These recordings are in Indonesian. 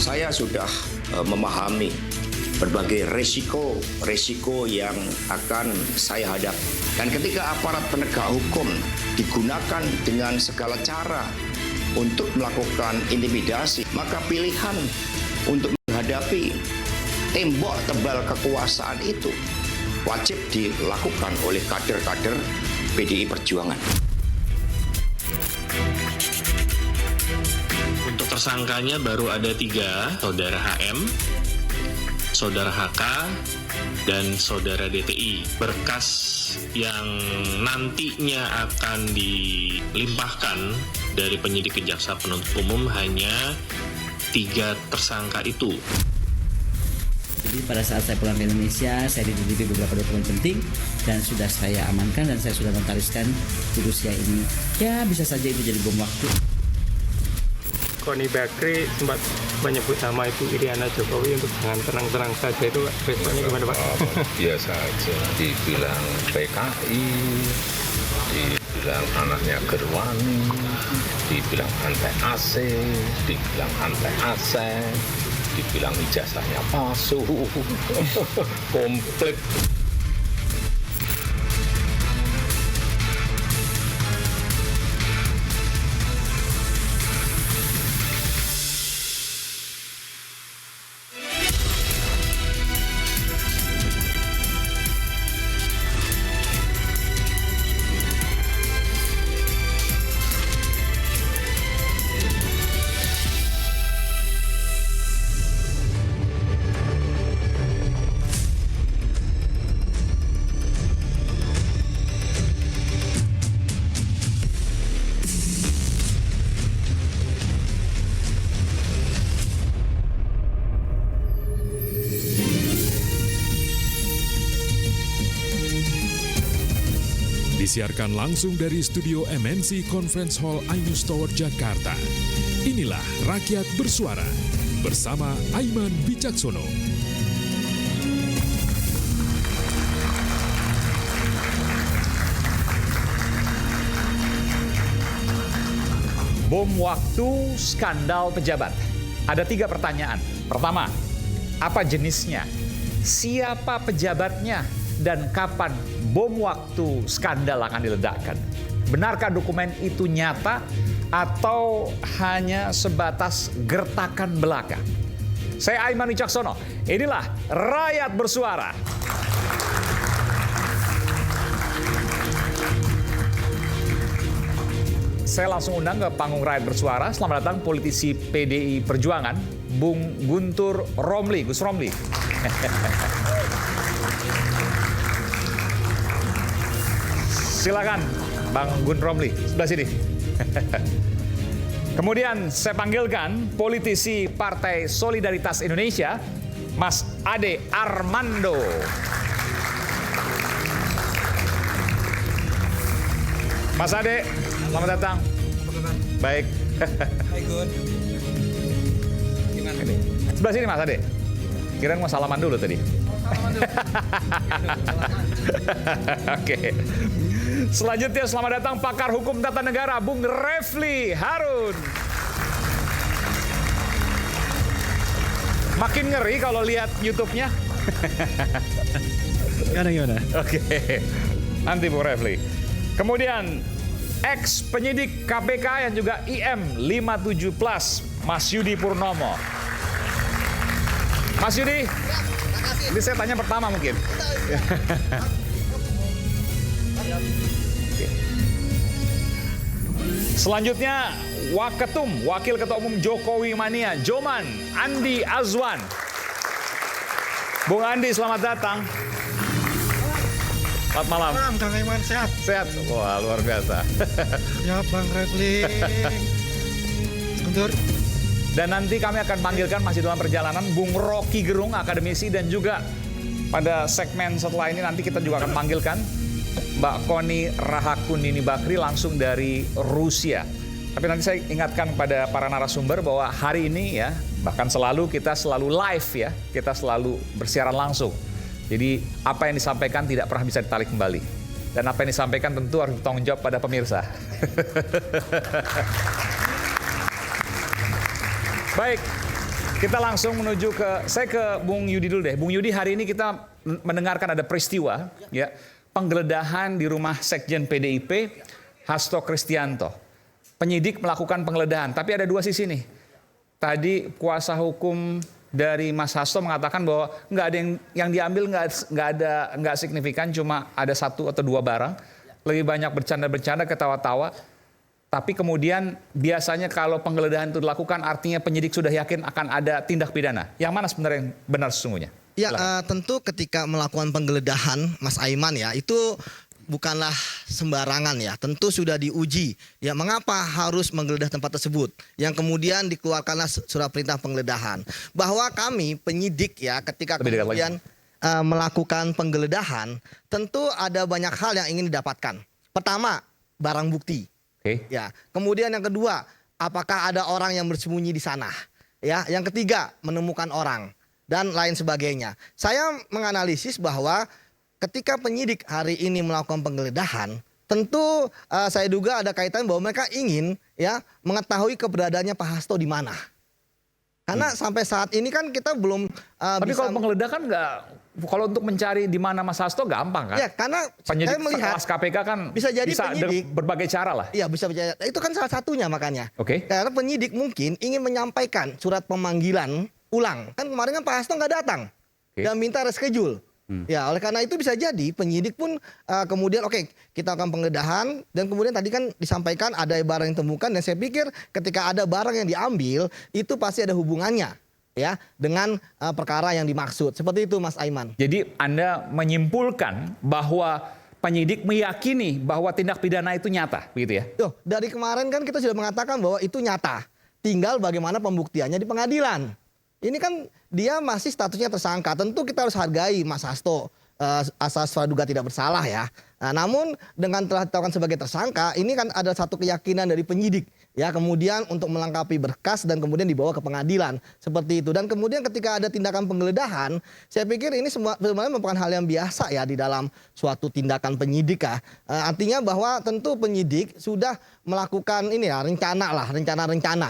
Saya sudah memahami berbagai resiko yang akan saya hadapi. Dan ketika aparat penegak hukum digunakan dengan segala cara untuk melakukan intimidasi, maka pilihan untuk menghadapi tembok tebal kekuasaan itu wajib dilakukan oleh kader-kader PDI Perjuangan. Untuk tersangkanya baru ada 3, saudara HM, saudara HK, dan saudara DTI. Berkas yang nantinya akan dilimpahkan dari penyidik ke jaksa penuntut umum hanya 3 tersangka itu. Jadi pada saat saya pulang ke Indonesia, saya dititipi beberapa dokumen penting dan sudah saya amankan dan saya sudah notariskan di Rusia ini. Ya bisa saja itu jadi bom waktu. Koni Bakri sempat menyebut nama Ibu Iriana Jokowi untuk jangan tenang-tenang saja, itu responnya gimana Pak? Biasa aja, dibilang PKI, dibilang anaknya Gerwani, dibilang anti AC, dibilang anti ASEAN, dibilang ijazahnya palsu, komplit. Disiarkan langsung dari studio MNC Conference Hall Ainus Tower, Jakarta. Inilah Rakyat Bersuara bersama Aiman Wicaksono. Bom waktu skandal pejabat. Ada 3 pertanyaan. Pertama, apa jenisnya? Siapa pejabatnya? Dan kapan bom waktu skandal akan diledakkan? Benarkah dokumen itu nyata atau hanya sebatas gertakan belaka? Saya Aiman Wicaksono. Inilah Rakyat Bersuara. Saya langsung undang ke panggung Rakyat Bersuara. Selamat datang politisi PDI Perjuangan, Bung Guntur Romli. Gus Romli. Silakan, Bang Gun Romli, sebelah sini. Kemudian saya panggilkan politisi Partai Solidaritas Indonesia, Mas Ade Armando. Mas Ade, selamat datang. Baik. Hai Gun. Gimana? Ini. Sebelah sini Mas Ade. Kirain mau salaman dulu tadi. Oke. Selanjutnya selamat datang pakar hukum tata negara Bung Refli Harun. Makin ngeri kalau lihat YouTube-nya. Gimana? Oke. Nanti Bung Refli. Kemudian ex penyidik KPK yang juga IM 57 Plus, Mas Yudi Purnomo. Mas Yudi, ini saya tanya pertama mungkin. Selanjutnya Wakil Ketua Umum Jokowi Mania, Joman Andi Azwan. Bung Andi, selamat datang. Selamat malam. Bang, Kang Aiman sehat? Sehat? Wah, luar biasa. Ya, Bang Refli. Guntur. Dan nanti kami akan panggilkan masih dalam perjalanan Bung Rocky Gerung, akademisi, dan juga pada segmen setelah ini nanti kita juga akan panggilkan Mbak Koni Rahakundini Bakri langsung dari Rusia. Tapi nanti saya ingatkan pada para narasumber bahwa hari ini ya, bahkan kita selalu live ya, kita selalu bersiaran langsung. Jadi apa yang disampaikan tidak pernah bisa ditarik kembali. Dan apa yang disampaikan tentu harus bertanggung jawab pada pemirsa. Baik, Kita langsung menuju saya ke Bung Yudi dulu deh. Bung Yudi, hari ini kita mendengarkan ada peristiwa ya penggeledahan di rumah Sekjen PDIP Hasto Kristianto. Penyidik melakukan penggeledahan, tapi ada dua sisi nih. Tadi kuasa hukum dari Mas Hasto mengatakan bahwa nggak ada yang diambil, nggak signifikan, cuma ada 1 atau 2 barang. Lebih banyak bercanda-bercanda, ketawa-tawa. Tapi kemudian biasanya kalau penggeledahan itu dilakukan artinya penyidik sudah yakin akan ada tindak pidana. Yang mana sebenarnya yang benar sesungguhnya? Ya, tentu ketika melakukan penggeledahan, Mas Aiman ya, itu bukanlah sembarangan ya. Tentu sudah diuji. Ya, mengapa harus menggeledah tempat tersebut? Yang kemudian dikeluarkanlah surat perintah penggeledahan. Bahwa kami penyidik ya, ketika kemudian melakukan penggeledahan, tentu ada banyak hal yang ingin didapatkan. Pertama, barang bukti. Ya, kemudian yang kedua, apakah ada orang yang bersembunyi di sana? Ya, yang ketiga, menemukan orang dan lain sebagainya. Saya menganalisis bahwa ketika penyidik hari ini melakukan penggeledahan, tentu saya duga ada kaitan bahwa mereka ingin ya mengetahui keberadaannya Pak Hasto di mana. Karena sampai saat ini kan kita belum Tapi bisa. kalau penggeledahan kan kalau untuk mencari di mana Mas Hasto gampang kan? Ya, karena penyidik saya melihat sekelas KPK kan bisa jadi penyidik berbagai cara lah. Iya, bisa berjaya. Itu kan salah satunya makanya. Oke. Karena penyidik mungkin ingin menyampaikan surat pemanggilan ulang. Kan kemarin kan Pak Hasto nggak datang dan minta reschedule. Ya, oleh karena itu bisa jadi penyidik pun kemudian kita akan penggeledahan dan kemudian tadi kan disampaikan ada barang yang ditemukan dan saya pikir ketika ada barang yang diambil itu pasti ada hubungannya ya dengan perkara yang dimaksud. Seperti itu Mas Aiman. Jadi Anda menyimpulkan bahwa penyidik meyakini bahwa tindak pidana itu nyata, begitu ya? Dari kemarin kan kita sudah mengatakan bahwa itu nyata. Tinggal bagaimana pembuktiannya di pengadilan. Ini kan dia masih statusnya tersangka. Tentu kita harus hargai Mas Hasto asas praduga tidak bersalah ya. Nah, namun dengan telah ditetapkan sebagai tersangka, ini kan ada satu keyakinan dari penyidik ya, kemudian untuk melengkapi berkas dan kemudian dibawa ke pengadilan seperti itu. Dan kemudian ketika ada tindakan penggeledahan, saya pikir ini sebenarnya merupakan hal yang biasa ya di dalam suatu tindakan penyidik ya. Artinya bahwa tentu penyidik sudah melakukan ini ya rencana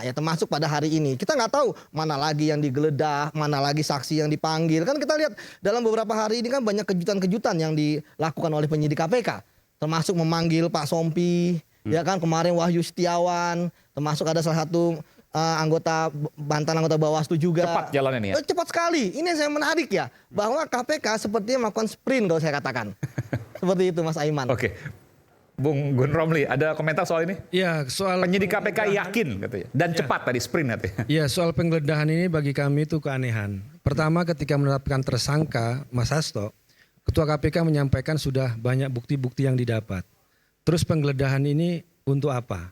ya, termasuk pada hari ini. Kita nggak tahu mana lagi yang digeledah, mana lagi saksi yang dipanggil. Kan kita lihat dalam beberapa hari ini kan banyak kejutan-kejutan yang dilakukan oleh penyidik KPK, termasuk memanggil Pak Sompi, ya kan, kemarin Wahyu Setiawan, termasuk ada salah satu mantan anggota Bawaslu juga. Cepat jalannya nih ya? Cepat sekali. Ini yang saya menarik ya, bahwa KPK sepertinya melakukan sprint kalau saya katakan. Seperti itu Mas Aiman. Oke. Bung Gun Romli, ada komentar soal ini? Ya, soal penyidik KPK yakin katanya dan cepat tadi sprint katanya. Ya, soal penggeledahan ini bagi kami itu keanehan. Pertama, ketika menetapkan tersangka Mas Hasto, Ketua KPK menyampaikan sudah banyak bukti-bukti yang didapat. Terus penggeledahan ini untuk apa?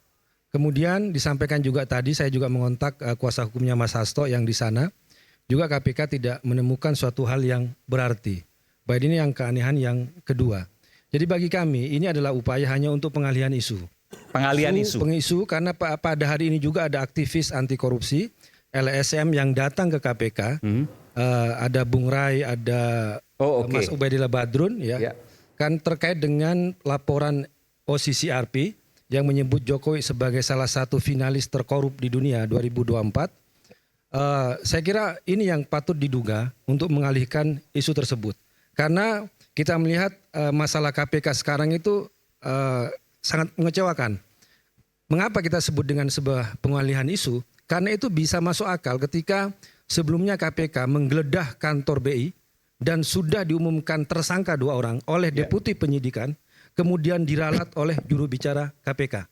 Kemudian disampaikan juga tadi, saya juga mengontak kuasa hukumnya Mas Hasto yang di sana. Juga KPK tidak menemukan suatu hal yang berarti. Baik, ini yang keanehan yang kedua. Jadi bagi kami ini adalah upaya hanya untuk pengalihan isu. Pengalihan isu karena pada hari ini juga ada aktivis anti korupsi LSM yang datang ke KPK. Ada Bung Rai, ada Mas Ubaidillah Badrun ya. Kan terkait dengan laporan OCCRP yang menyebut Jokowi sebagai salah satu finalis terkorup di dunia 2024. Saya kira ini yang patut diduga untuk mengalihkan isu tersebut. Karena kita melihat masalah KPK sekarang itu sangat mengecewakan. Mengapa kita sebut dengan sebuah pengalihan isu? Karena itu bisa masuk akal ketika sebelumnya KPK menggeledah kantor BI dan sudah diumumkan tersangka 2 orang oleh Deputi Penyidikan, kemudian diralat oleh juru bicara KPK.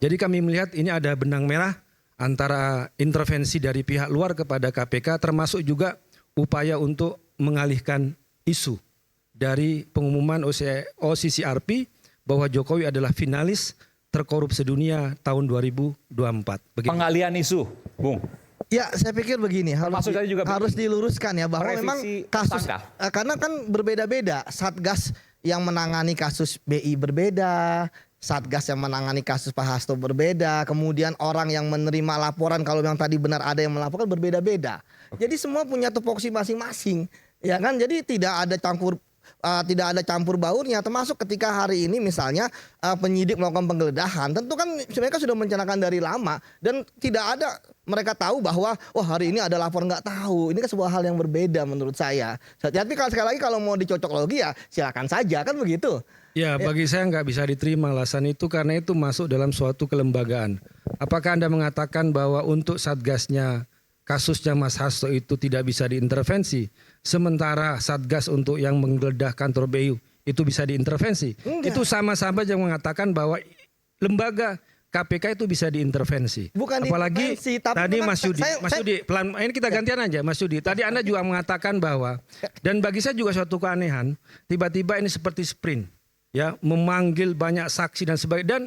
Jadi kami melihat ini ada benang merah antara intervensi dari pihak luar kepada KPK, termasuk juga upaya untuk mengalihkan isu dari pengumuman OCCRP bahwa Jokowi adalah finalis terkorup sedunia tahun 2024. Begitu. Pengalihan isu, Bung. Ya, saya pikir begini, harus diluruskan ya bahwa memang kasus karena kan berbeda-beda. Satgas yang menangani kasus BI berbeda, Satgas yang menangani kasus Pak Hasto berbeda, kemudian orang yang menerima laporan kalau yang tadi benar ada yang melaporkan berbeda-beda. Jadi semua punya tupoksi masing-masing. Ya kan? Jadi tidak ada campur tidak ada campur baurnya, termasuk ketika hari ini misalnya penyidik melakukan penggeledahan, tentu kan mereka sudah merencanakan dari lama dan tidak ada mereka tahu bahwa wah hari ini ada lapor nggak tahu. Ini kan sebuah hal yang berbeda menurut saya. Tapi kalau sekali lagi kalau mau dicocok lagi ya silakan saja kan begitu. Ya, bagi saya nggak bisa diterima alasan itu karena itu masuk dalam suatu kelembagaan. Apakah Anda mengatakan bahwa untuk satgasnya kasusnya Mas Hasto itu tidak bisa diintervensi, sementara satgas untuk yang menggeledah kantor BU itu bisa diintervensi? Enggak. Itu sama-sama yang mengatakan bahwa lembaga KPK itu bisa diintervensi. Bukan apalagi diintervensi, tapi tadi memang Mas Yudi, Mas Yudi, pelan ini kita gantian aja Mas Yudi. Tadi Anda juga mengatakan bahwa dan bagi saya juga suatu keanehan, tiba-tiba ini seperti sprint. Ya, memanggil banyak saksi dan sebagainya, dan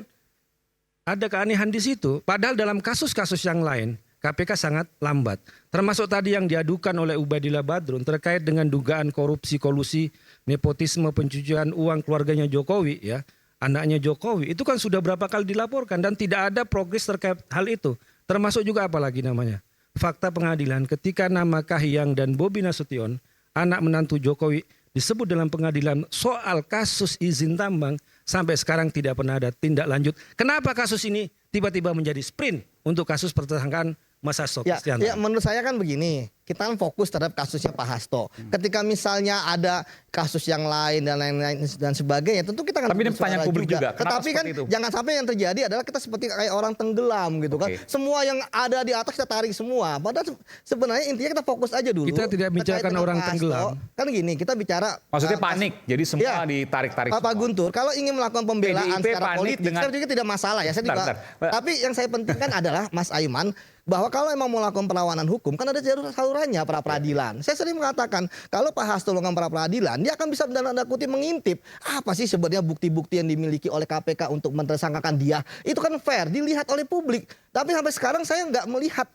ada keanehan di situ. Padahal dalam kasus-kasus yang lain KPK sangat lambat. Termasuk tadi yang diadukan oleh Ubadillah Badrun terkait dengan dugaan korupsi, kolusi, nepotisme, pencucian uang keluarganya Jokowi, ya, anaknya Jokowi. Itu kan sudah berapa kali dilaporkan dan tidak ada progres terkait hal itu. Termasuk juga apalagi namanya fakta pengadilan ketika nama Kahiyang dan Bobi Nasution, anak menantu Jokowi, disebut dalam pengadilan soal kasus izin tambang, sampai sekarang tidak pernah ada tindak lanjut. Kenapa kasus ini tiba-tiba menjadi sprint untuk kasus pertersangkaan Mas Hasto Kristianto? Ya, menurut saya kan begini, kita kan fokus terhadap kasusnya Pak Hasto. Ketika misalnya ada kasus yang lain dan lain-lain dan sebagainya, tentu kita akan Tapi ini pertanyaan publik juga. Kenapa Tetapi kan seperti itu? jangan sampai yang terjadi adalah kita seperti kayak orang tenggelam gitu kan. Semua yang ada di atas kita tarik semua. Padahal sebenarnya intinya kita fokus aja dulu. Kita tidak bicarakan orang tenggelam. Kan gini, kita bicara Maksudnya panik, jadi semua ditarik-tarik. Pak Guntur, kalau ingin melakukan pembelaan PDIP secara panik politik, dengan- saya pikir tidak masalah ya. Saya Bentar. Tapi yang saya pentingkan adalah Mas Aiman, bahwa kalau emang mau melakukan perlawanan hukum kan ada jalur salurannya pra peradilan. Saya sering mengatakan kalau Pak Hasto melakukan pra peradilan, dia akan bisa dalam tanda kutip mengintip apa sih sebenarnya bukti-bukti yang dimiliki oleh KPK untuk mentersangkakan dia. Itu kan fair dilihat oleh publik. Tapi sampai sekarang saya nggak melihat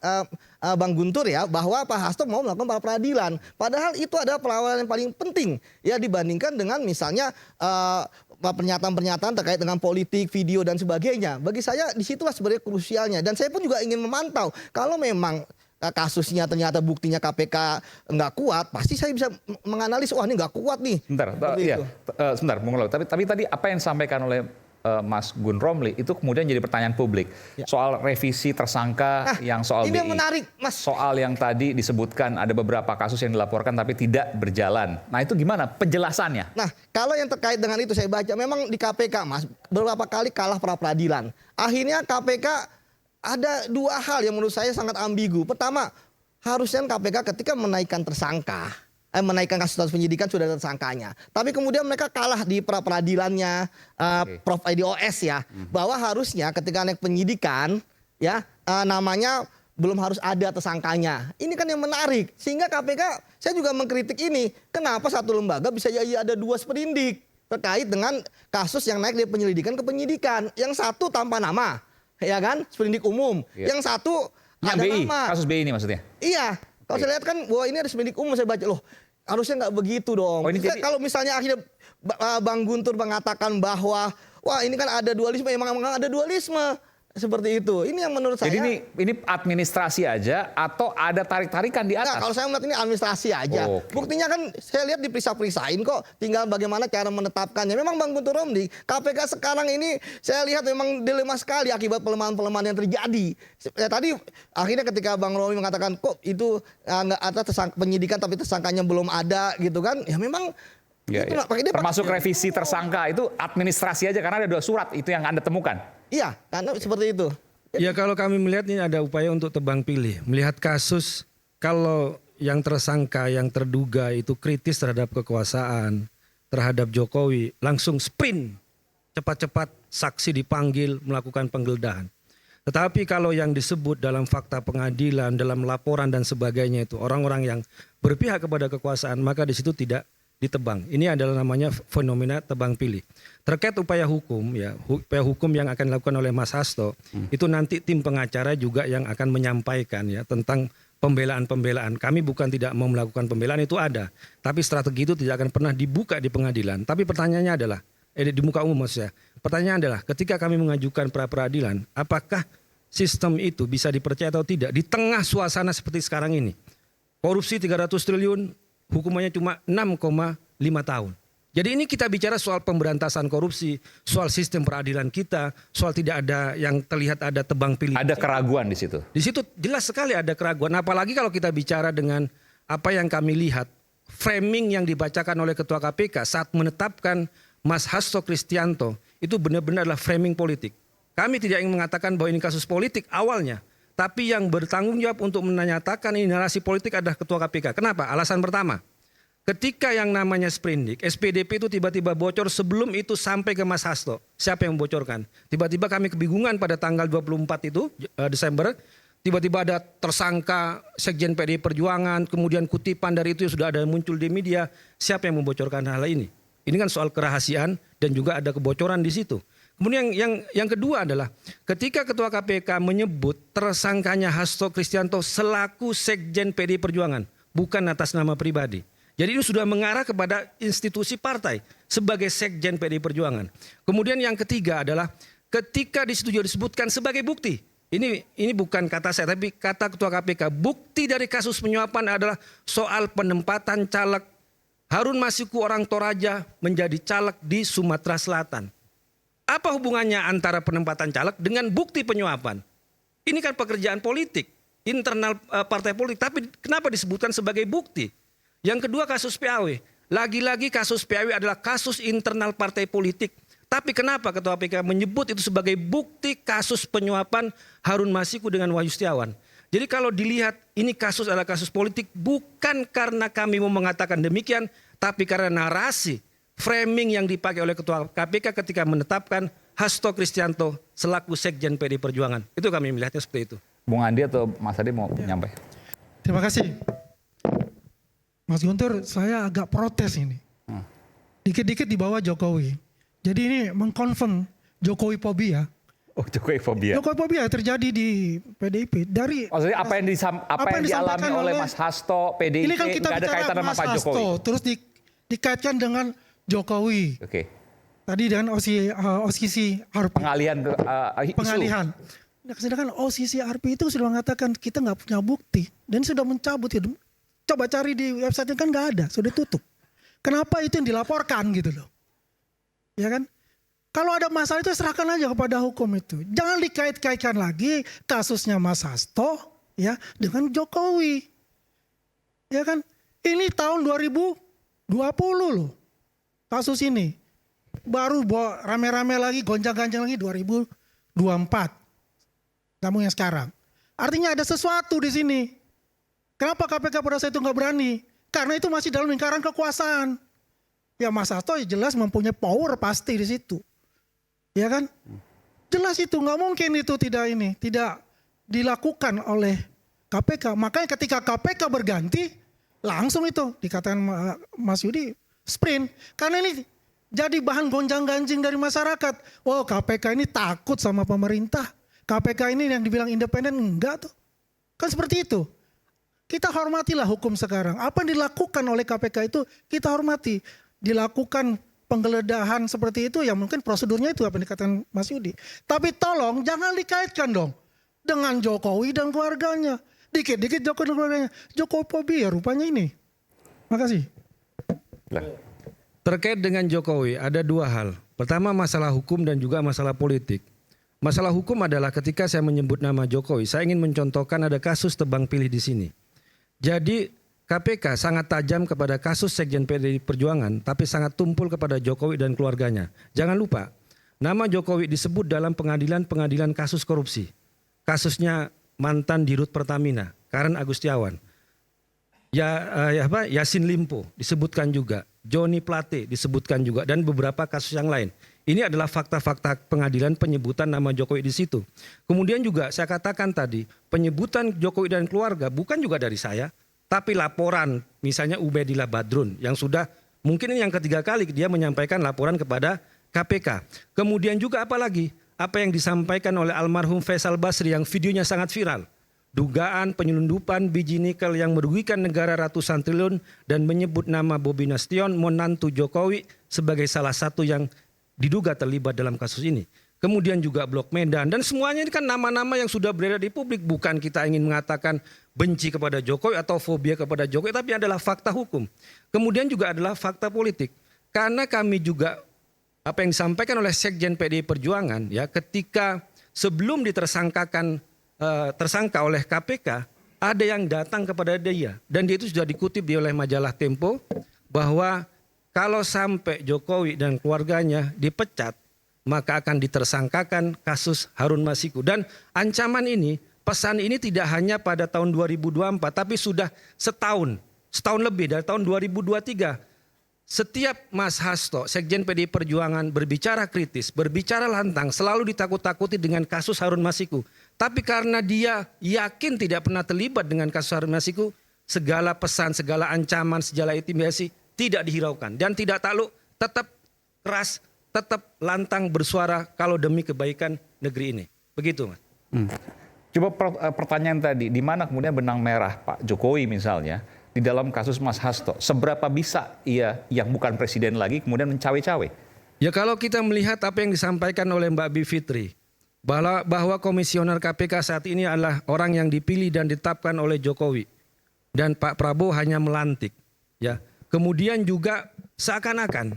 Bang Guntur ya bahwa Pak Hasto mau melakukan pra peradilan. Padahal itu adalah perlawanan yang paling penting ya dibandingkan dengan misalnya pernyataan-pernyataan terkait dengan politik, video dan sebagainya. Bagi saya disitulah sebenarnya krusialnya. Dan saya pun juga ingin memantau kalau memang kasusnya ternyata buktinya KPK nggak kuat, pasti saya bisa menganalisis wah ini nggak kuat nih. Sebentar, Bung Laut. Tapi tadi apa yang disampaikan oleh Mas Gun Romli itu kemudian jadi pertanyaan publik soal revisi tersangka yang soal ini BI. yang menarik, Mas. Soal yang tadi disebutkan ada beberapa kasus yang dilaporkan tapi tidak berjalan. Nah itu gimana penjelasannya? Nah, kalau yang terkait dengan itu saya baca memang di KPK, Mas, beberapa kali kalah pra peradilan. Akhirnya KPK ada dua hal yang menurut saya sangat ambigu. Pertama, harusnya KPK ketika menaikkan tersangka, menaikkan kasus penyidikan sudah ada tersangkanya. Tapi kemudian mereka kalah di pra peradilannya Prof IDOS ya, bahwa harusnya ketika naik penyidikan ya namanya belum harus ada tersangkanya. Ini kan yang menarik. Sehingga KPK, saya juga mengkritik ini. Kenapa satu lembaga bisa jadi ada dua sprindik terkait dengan kasus yang naik dari penyelidikan ke penyidikan. Yang satu tanpa nama, ya kan, sprindik umum. Yang satu Yang ada BI, nama. kasus BI ini maksudnya? Iya. Kalau saya lihat kan bahwa ini ada sprindik umum, saya baca loh. Harusnya nggak begitu dong. Oh, ini jadi- Kalau misalnya akhirnya Bang Guntur mengatakan bahwa wah ini kan ada dualisme, emang ada dualisme seperti itu. Ini yang menurut saya. Jadi ini administrasi aja atau ada tarik-tarikan di atas? Nah, kalau saya melihat ini administrasi aja. Oke. Buktinya kan saya lihat diperiksa-periksain kok. Tinggal bagaimana cara menetapkannya. Memang Bang Guntur Romli, KPK sekarang ini saya lihat memang dilema sekali akibat pelemahan-pelemahan yang terjadi. Ya, tadi akhirnya ketika Bang Romli mengatakan kok itu nggak ada penyidikan tapi tersangkanya belum ada gitu kan. Ya memang Ya, itu ya. pakai dia Termasuk pakai- revisi tersangka itu administrasi aja karena ada 2 surat itu yang Anda temukan. Iya, karena seperti itu. Ya kalau kami melihat ini ada upaya untuk tebang pilih. Melihat kasus kalau yang tersangka, yang terduga itu kritis terhadap kekuasaan, terhadap Jokowi, langsung sprint. Cepat-cepat saksi dipanggil melakukan penggeledahan. Tetapi kalau yang disebut dalam fakta pengadilan, dalam laporan dan sebagainya itu orang-orang yang berpihak kepada kekuasaan, maka di situ tidak ditebang. Ini adalah namanya fenomena tebang pilih. Terkait upaya hukum ya, upaya hukum yang akan dilakukan oleh Mas Hasto, itu nanti tim pengacara juga yang akan menyampaikan ya tentang pembelaan-pembelaan. Kami bukan tidak mau melakukan pembelaan, itu ada. Tapi strategi itu tidak akan pernah dibuka di pengadilan. Tapi pertanyaannya adalah di muka umum maksudnya. Pertanyaan adalah ketika kami mengajukan pra peradilan, apakah sistem itu bisa dipercaya atau tidak di tengah suasana seperti sekarang ini? Korupsi 300 triliun, hukumannya cuma 6,5 tahun. Jadi ini kita bicara soal pemberantasan korupsi, soal sistem peradilan kita, soal tidak ada yang terlihat ada tebang pilih. Ada keraguan di situ. Di situ jelas sekali ada keraguan. Apalagi kalau kita bicara dengan apa yang kami lihat, framing yang dibacakan oleh Ketua KPK saat menetapkan Mas Hasto Kristianto itu benar-benar adalah framing politik. Kami tidak ingin mengatakan bahwa ini kasus politik awalnya, tapi yang bertanggung jawab untuk menyatakan ini narasi politik adalah Ketua KPK. Kenapa? Alasan pertama, ketika yang namanya sprindik, SPDP itu tiba-tiba bocor sebelum itu sampai ke Mas Hasto. Siapa yang membocorkan? Tiba-tiba kami kebingungan pada tanggal 24 itu, Desember, tiba-tiba ada tersangka Sekjen PDI Perjuangan, kemudian kutipan dari itu sudah ada muncul di media. Siapa yang membocorkan hal ini? Ini kan soal kerahasiaan dan juga ada kebocoran di situ. Kemudian yang kedua adalah ketika Ketua KPK menyebut tersangkanya Hasto Kristianto selaku Sekjen PDI Perjuangan, bukan atas nama pribadi. Jadi ini sudah mengarah kepada institusi partai sebagai Sekjen PDI Perjuangan. Kemudian yang ketiga adalah ketika di situ juga disebutkan sebagai bukti. Ini bukan kata saya tapi kata Ketua KPK. Bukti dari kasus penyuapan adalah soal penempatan caleg Harun Masiku orang Toraja menjadi caleg di Sumatera Selatan. Apa hubungannya antara penempatan caleg dengan bukti penyuapan? Ini kan pekerjaan politik, internal partai politik. Tapi kenapa disebutkan sebagai bukti? Yang kedua kasus PAW. Lagi-lagi kasus PAW adalah kasus internal partai politik. Tapi kenapa Ketua KPK menyebut itu sebagai bukti kasus penyuapan Harun Masiku dengan Wahyu Setiawan? Jadi kalau dilihat ini kasus adalah kasus politik bukan karena kami mau mengatakan demikian, tapi karena narasi framing yang dipakai oleh Ketua KPK ketika menetapkan Hasto Kristianto selaku Sekjen PDI Perjuangan. Itu kami melihatnya seperti itu. Bung Andi atau Mas Adi mau nyampe? Terima kasih. Mas Guntur, saya agak protes ini. Dikit-dikit di bawah Jokowi. Jadi ini mengkonfirm Jokowi fobia. Oh, Jokowi fobia. Jokowi fobia terjadi di PDIP. Dari maksudnya apa yang dialami oleh Mas Hasto, PDIP, ini kan kita nggak ada kaitan sama Pak Jokowi. Terus dikaitkan dengan Jokowi. Oke. Tadi dengan OSISI RP. Pengalihan Pengalihan. Nah, sedangkan OSISI RP itu sudah mengatakan kita nggak punya bukti dan sudah mencabut itu. Coba cari di website kan nggak ada, sudah tutup. Kenapa itu yang dilaporkan gitu loh? Ya kan? Kalau ada masalah itu serahkan aja kepada hukum itu. Jangan dikait-kaitkan lagi kasusnya Mas Hasto ya dengan Jokowi. Ya kan? Ini tahun 2020 loh. Kasus ini baru rame-rame lagi, gonjang-ganjang lagi 2024. Kamu yang sekarang. Artinya ada sesuatu di sini. Kenapa KPK pada saat itu nggak berani? Karena itu masih dalam lingkaran kekuasaan. Ya Mas Hasto jelas mempunyai power pasti di situ. Ya kan? Jelas itu nggak mungkin itu tidak dilakukan oleh KPK. Makanya ketika KPK berganti langsung itu dikatakan Mas Yudi sprint. Karena ini jadi bahan gonjang-ganjing dari masyarakat. Wow, KPK ini takut sama pemerintah. KPK ini yang dibilang independen, enggak tuh. Kan seperti itu. Kita hormatilah hukum sekarang. Apa yang dilakukan oleh KPK itu kita hormati. Dilakukan penggeledahan seperti itu ya mungkin prosedurnya itu apa yang dikatakan Mas Yudi. Tapi tolong jangan dikaitkan dong dengan Jokowi dan keluarganya. Dikit-dikit Jokowi dan keluarganya. Jokowi fobia rupanya ini. Makasih. Terkait dengan Jokowi ada dua hal. Pertama masalah hukum dan juga masalah politik. Masalah hukum adalah ketika saya menyebut nama Jokowi, saya ingin mencontohkan ada kasus tebang pilih di sini. Jadi KPK sangat tajam kepada kasus Sekjen PDI Perjuangan, tapi sangat tumpul kepada Jokowi dan keluarganya. Jangan lupa, nama Jokowi disebut dalam pengadilan kasus korupsi. Kasusnya mantan Dirut Pertamina, Karen Agustiawan. Yasin Limpo disebutkan juga, Joni Plate disebutkan juga, dan beberapa kasus yang lain. Ini adalah fakta-fakta pengadilan penyebutan nama Jokowi di situ. Kemudian juga saya katakan tadi, penyebutan Jokowi dan keluarga bukan juga dari saya, tapi laporan misalnya Ubedillah Badrun yang sudah mungkin ini yang ketiga kali dia menyampaikan laporan kepada KPK. Kemudian juga apalagi apa yang disampaikan oleh almarhum Faisal Basri yang videonya sangat viral. Dugaan penyelundupan biji nikel yang merugikan negara ratusan triliun dan menyebut nama Bobi Nasution, menantu Jokowi sebagai salah satu yang diduga terlibat dalam kasus ini. Kemudian juga Blok Medan dan semuanya ini kan nama-nama yang sudah beredar di publik. Bukan kita ingin mengatakan benci kepada Jokowi atau fobia kepada Jokowi, tapi adalah fakta hukum. Kemudian juga adalah fakta politik. karena kami juga apa yang disampaikan oleh Sekjen PDI Perjuangan ya, ketika sebelum ditersangkakan tersangka oleh KPK, ada yang datang kepada dia dan dia itu sudah dikutip oleh majalah Tempo bahwa kalau sampai Jokowi dan keluarganya dipecat, maka akan ditersangkakan kasus Harun Masiku. Dan ancaman ini, pesan ini tidak hanya pada tahun 2024, tapi sudah setahun lebih dari tahun 2023. Setiap Mas Hasto, Sekjen PDI Perjuangan berbicara kritis, berbicara lantang, selalu ditakut-takuti dengan kasus Harun Masiku. Tapi karena dia yakin tidak pernah terlibat dengan kasus Harun Masiku, segala pesan, segala ancaman, segala intimidasi tidak dihiraukan. Dan tidak takluk, tetap keras, tetap lantang bersuara kalau demi kebaikan negeri ini. Begitu, Mas. Coba pertanyaan tadi, di mana kemudian benang merah Pak Jokowi misalnya di dalam kasus Mas Hasto? Seberapa bisa ia yang bukan presiden lagi kemudian mencawe-cawe? Ya kalau kita melihat apa yang disampaikan oleh Mbak Bivitri, bahwa komisioner KPK saat ini adalah orang yang dipilih dan ditetapkan oleh Jokowi. Dan Pak Prabowo hanya melantik. Ya. Kemudian juga seakan-akan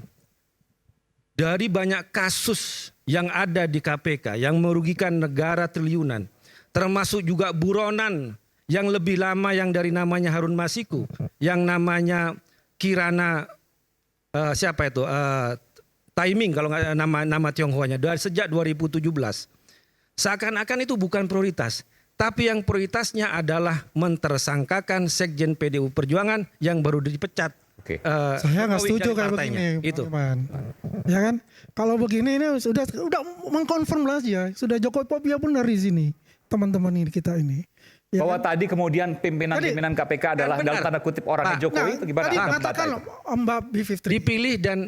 dari banyak kasus yang ada di KPK yang merugikan negara triliunan, termasuk juga buronan yang lebih lama yang dari namanya Harun Masiku, yang namanya Kirana Timing kalau nggak nama Tionghoanya dari sejak 2017. Seakan-akan itu bukan prioritas, tapi yang prioritasnya adalah mentersangkakan Sekjen PDI Perjuangan yang baru dipecat. Saya nggak setuju kayak begini, itu. Ya kan? Kalau begini ini sudah mengkonfirm aja, sudah Jokowi Popia benar di sini, teman-teman ini kita ini. Ya bahwa kan? tadi kemudian pimpinan KPK adalah dalam tanda kutip orangnya Jokowi, itu gimana? Tadi mengatakan Mbak Bivitri dipilih dan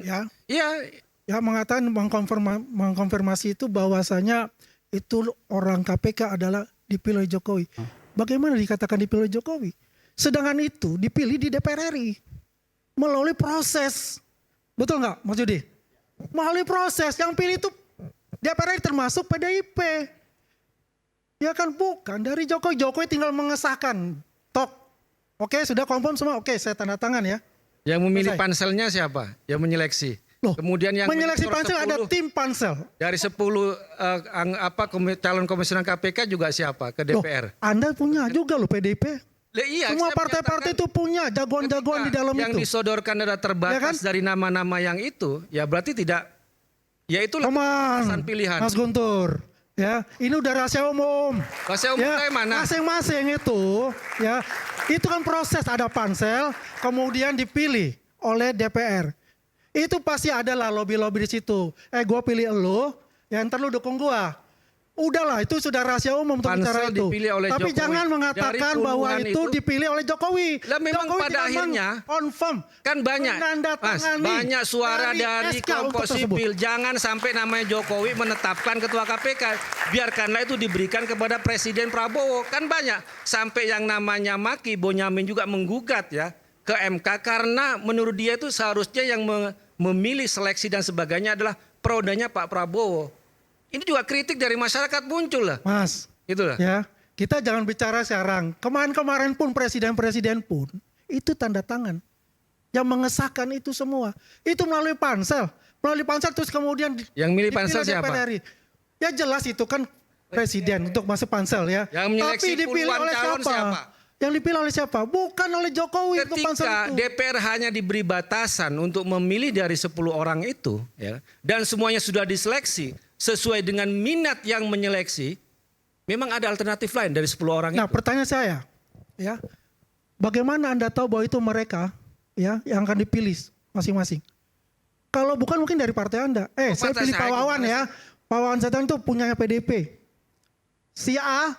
ya mengatakan mengkonfirmasi itu bahwasanya itu orang KPK adalah dipilih Jokowi. Bagaimana dikatakan dipilih Jokowi? Sedangkan itu dipilih di DPR RI melalui proses, betul nggak, Mas Yudi? Melalui proses yang pilih itu DPR RI termasuk PDIP. Ya kan bukan dari Jokowi. Jokowi tinggal mengesahkan. Tok. Oke sudah confirm semua. Oke saya tanda tangan ya. Yang memilih panselnya siapa? Yang menyeleksi. Loh, kemudian yang menyeleksi pansel ada tim pansel. Dari 10 calon komisioner KPK juga siapa? Ke DPR. Loh, Anda punya juga loh PDIP. Iya, semua partai-partai itu punya jagoan-jagoan di dalam yang itu. Yang disodorkan ada terbatas ya kan? Dari nama-nama yang itu. Ya berarti tidak. Ya itulah keputusan pilihan. Mas Guntur. Ya, ini udah rahasia umum. Rahasia umum kayak mana? Masing-masing itu, ya, itu kan proses ada pansel, kemudian dipilih oleh DPR. Itu pasti adalah lobby-lobby di situ. Gue pilih lo, ya ntar lu dukung gua. Udahlah, itu sudah rahasia umum untuk bicara itu. Tapi Jokowi. Jangan mengatakan bahwa itu dipilih oleh Jokowi. Lah memang Jokowi pada akhirnya confirm kan banyak suara dari kelompok sipil. Jangan sampai namanya Jokowi menetapkan ketua KPK. Biarkanlah itu diberikan kepada Presiden Prabowo. Kan banyak sampai yang namanya Maki Bonyamin juga menggugat ya ke MK karena menurut dia itu seharusnya yang memilih seleksi dan sebagainya adalah perodanya Pak Prabowo. Ini juga kritik dari masyarakat muncul lah. Mas, itulah. Ya, kita jangan bicara sekarang. Kemarin-kemarin pun presiden-presiden pun itu tanda tangan. Yang mengesahkan itu semua. Itu melalui pansel. Melalui pansel terus kemudian yang milih pansel siapa? Ya jelas itu kan presiden untuk masuk pansel ya. Yang menyeleksi puluhan calon siapa? Yang dipilih oleh siapa? Bukan oleh Jokowi. Ketika DPR hanya diberi batasan untuk memilih dari 10 orang itu, ya, dan semuanya sudah diseleksi sesuai dengan minat yang menyeleksi, memang ada alternatif lain dari 10 orang itu. Nah, pertanyaan saya, ya, bagaimana Anda tahu bahwa itu mereka, ya, yang akan dipilih masing-masing? Kalau bukan mungkin dari partai Anda. Saya pilih Pak Wawan ya. Pak Wawan Setan itu punyanya PDIP. Si A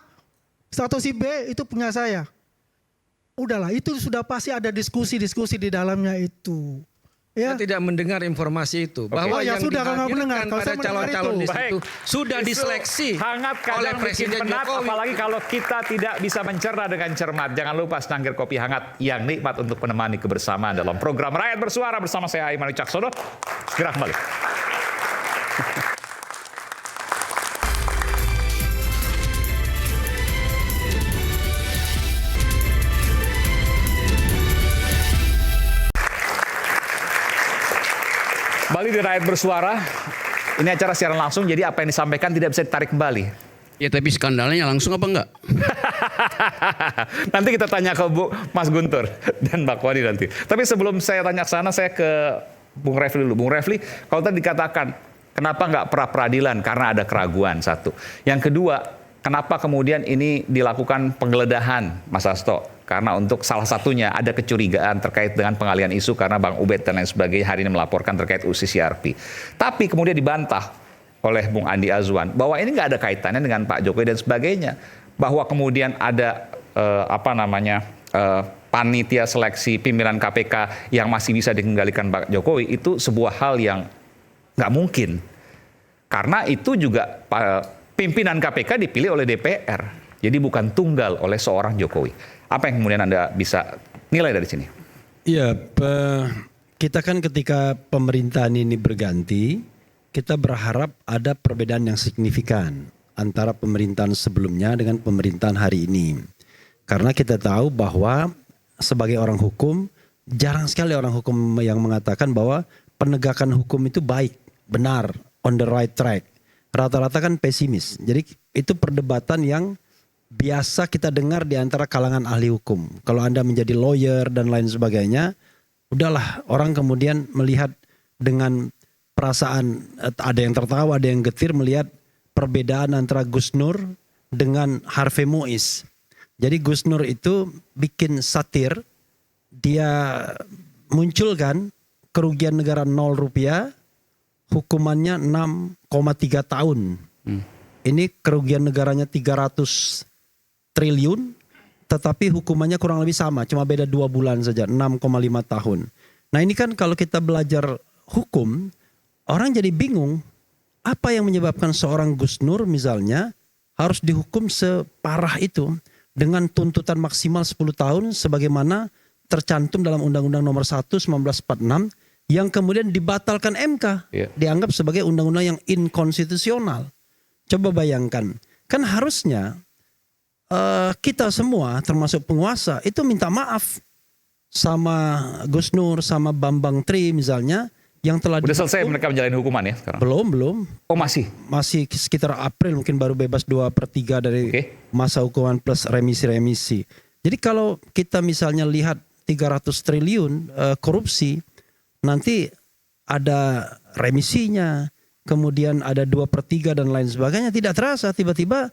atau si B itu punya saya. Udahlah, itu sudah pasti ada diskusi-diskusi di dalamnya itu. Ya. Saya tidak mendengar informasi itu bahwa yang dihadirkan pada calon-calon di situ sudah diseleksi oleh Presiden Jokowi. Apalagi kalau kita tidak bisa mencerna dengan cermat. Jangan lupa secangkir kopi hangat yang nikmat untuk menemani kebersamaan dalam program Rakyat Bersuara bersama saya Aiman Wicaksono. Segera kembali. di Rakyat Bersuara. Ini acara siaran langsung, jadi apa yang disampaikan tidak bisa ditarik kembali. Ya tapi skandalnya langsung apa enggak? Nanti kita tanya ke Mas Guntur dan Mbak Wadi nanti. Tapi sebelum saya tanya ke sana, saya ke Bung Refli dulu. Bung Refli, kalau tadi dikatakan kenapa nggak pra-peradilan? Karena ada keraguan, satu. Yang kedua, kenapa kemudian ini dilakukan penggeledahan, Mas Hasto? Karena untuk salah satunya ada kecurigaan terkait dengan pengalihan isu karena Bang Ubed dan lain sebagainya hari ini melaporkan terkait UCCRP. Tapi kemudian dibantah oleh Bung Andi Azwan bahwa ini nggak ada kaitannya dengan Pak Jokowi dan sebagainya. Bahwa kemudian ada panitia seleksi pimpinan KPK yang masih bisa dikendalikan Pak Jokowi itu sebuah hal yang nggak mungkin. Karena itu juga pimpinan KPK dipilih oleh DPR. Jadi bukan tunggal oleh seorang Jokowi. Apa yang kemudian Anda bisa nilai dari sini? Iya, kita kan ketika pemerintahan ini berganti, kita berharap ada perbedaan yang signifikan antara pemerintahan sebelumnya dengan pemerintahan hari ini. Karena kita tahu bahwa sebagai orang hukum, jarang sekali orang hukum yang mengatakan bahwa penegakan hukum itu baik, benar, on the right track. Rata-rata kan pesimis. Jadi itu perdebatan yang biasa kita dengar di antara kalangan ahli hukum. Kalau Anda menjadi lawyer dan lain sebagainya, udahlah orang kemudian melihat dengan perasaan, ada yang tertawa, ada yang getir melihat perbedaan antara Gus Nur dengan Harvey Mois. Jadi Gus Nur itu bikin satir, dia munculkan kerugian negara 0 rupiah, hukumannya 6,3 tahun. Ini kerugian negaranya 300 triliun, tetapi hukumannya kurang lebih sama, cuma beda 2 bulan saja, 6,5 tahun. Nah ini kan kalau kita belajar hukum, orang jadi bingung, apa yang menyebabkan seorang Gus Nur misalnya harus dihukum separah itu dengan tuntutan maksimal 10 tahun sebagaimana tercantum dalam Undang-Undang Nomor 1 1946 yang kemudian dibatalkan MK, dianggap sebagai undang-undang yang inkonstitusional. Coba bayangkan, kan harusnya kita semua termasuk penguasa itu minta maaf sama Gus Nur, sama Bambang Tri misalnya yang telah udah selesai mereka menjalani hukuman ya sekarang? Belum. Oh masih? Masih sekitar April mungkin baru bebas 2/3 dari masa hukuman plus remisi-remisi. Jadi kalau kita misalnya lihat 300 triliun korupsi, nanti ada remisinya, kemudian ada 2/3 dan lain sebagainya, tidak terasa tiba-tiba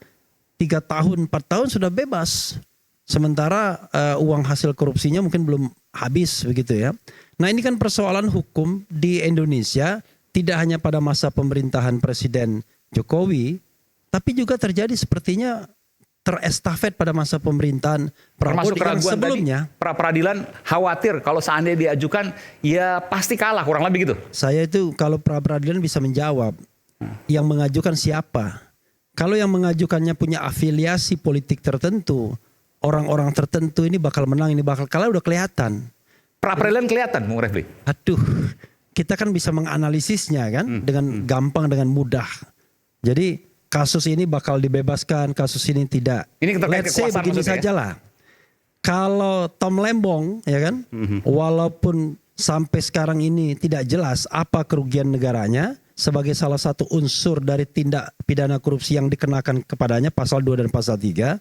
3 tahun, 4 tahun sudah bebas. Sementara uang hasil korupsinya mungkin belum habis begitu ya. Nah ini kan persoalan hukum di Indonesia tidak hanya pada masa pemerintahan Presiden Jokowi, tapi juga terjadi sepertinya terestafet pada masa pemerintahan Prabowo yang sebelumnya. Pra-peradilan khawatir kalau seandainya diajukan ya pasti kalah, kurang lebih gitu. Saya itu kalau pra-peradilan bisa menjawab yang mengajukan siapa. Kalau yang mengajukannya punya afiliasi politik tertentu, orang-orang tertentu ini bakal menang, ini bakal kalah udah kelihatan. Pra-peradilan kelihatan, Bung Refli. Aduh, kita kan bisa menganalisisnya kan dengan gampang, dengan mudah. Jadi kasus ini bakal dibebaskan, kasus ini tidak. Ini terkait Let's say begini sajalah. Kalau Tom Lembong, ya kan, walaupun sampai sekarang ini tidak jelas apa kerugian negaranya sebagai salah satu unsur dari tindak pidana korupsi yang dikenakan kepadanya pasal 2 dan pasal 3,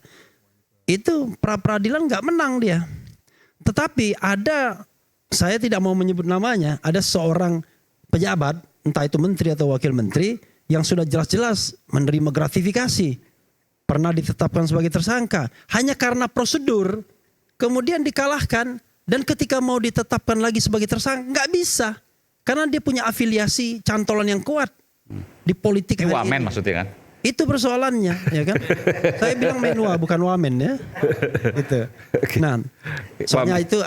itu pra-peradilan nggak menang dia. Tetapi ada, saya tidak mau menyebut namanya, ada seorang pejabat, entah itu menteri atau wakil menteri, yang sudah jelas-jelas menerima gratifikasi, pernah ditetapkan sebagai tersangka, hanya karena prosedur, kemudian dikalahkan, dan ketika mau ditetapkan lagi sebagai tersangka, nggak bisa. Karena dia punya afiliasi cantolan yang kuat di politik. Ini wamen maksudnya kan? Itu persoalannya, ya kan? Saya bilang menwa bukan wamen ya. Gitu. Nah, soalnya itu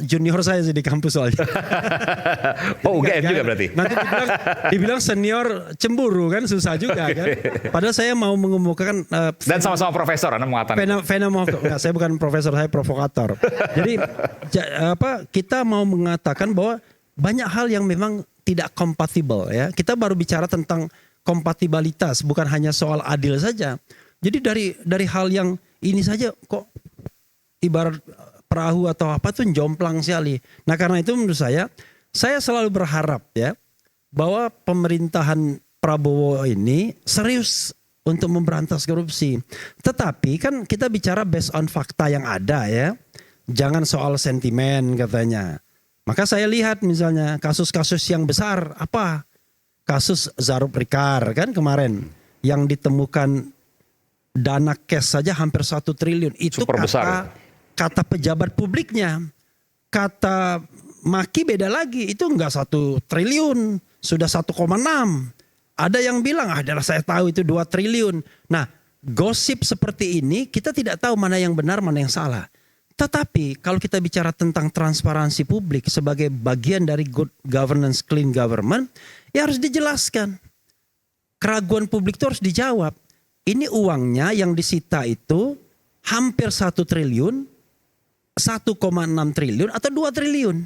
junior saya sih di kampus soalnya. Oh, UGM juga berarti. Nanti dibilang senior cemburu kan, susah juga kan. Padahal saya mau mengemukakan dan sama-sama profesor, Anda mengatakan. Enggak, saya bukan profesor, saya provokator. Jadi kita mau mengatakan bahwa banyak hal yang memang tidak kompatibel ya. Kita baru bicara tentang kompatibilitas, bukan hanya soal adil saja. Jadi dari hal yang ini saja kok ibarat perahu atau apa tuh jomplang sekali. Nah karena itu menurut saya selalu berharap ya bahwa pemerintahan Prabowo ini serius untuk memberantas korupsi. Tetapi kan kita bicara based on fakta yang ada ya. Jangan soal sentimen katanya. Maka saya lihat misalnya kasus-kasus yang besar apa? Kasus Zarub Rikar kan kemarin yang ditemukan dana cash saja hampir 1 triliun. Itu Super besar. kata pejabat publiknya. Kata Maki beda lagi, itu enggak 1 triliun, sudah 1,6. Ada yang bilang, adalah saya tahu itu 2 triliun. Nah, gosip seperti ini kita tidak tahu mana yang benar, mana yang salah. Tetapi kalau kita bicara tentang transparansi publik sebagai bagian dari good governance, clean government, ya harus dijelaskan. Keraguan publik itu harus dijawab. Ini uangnya yang disita itu hampir 1 triliun, 1,6 triliun atau 2 triliun.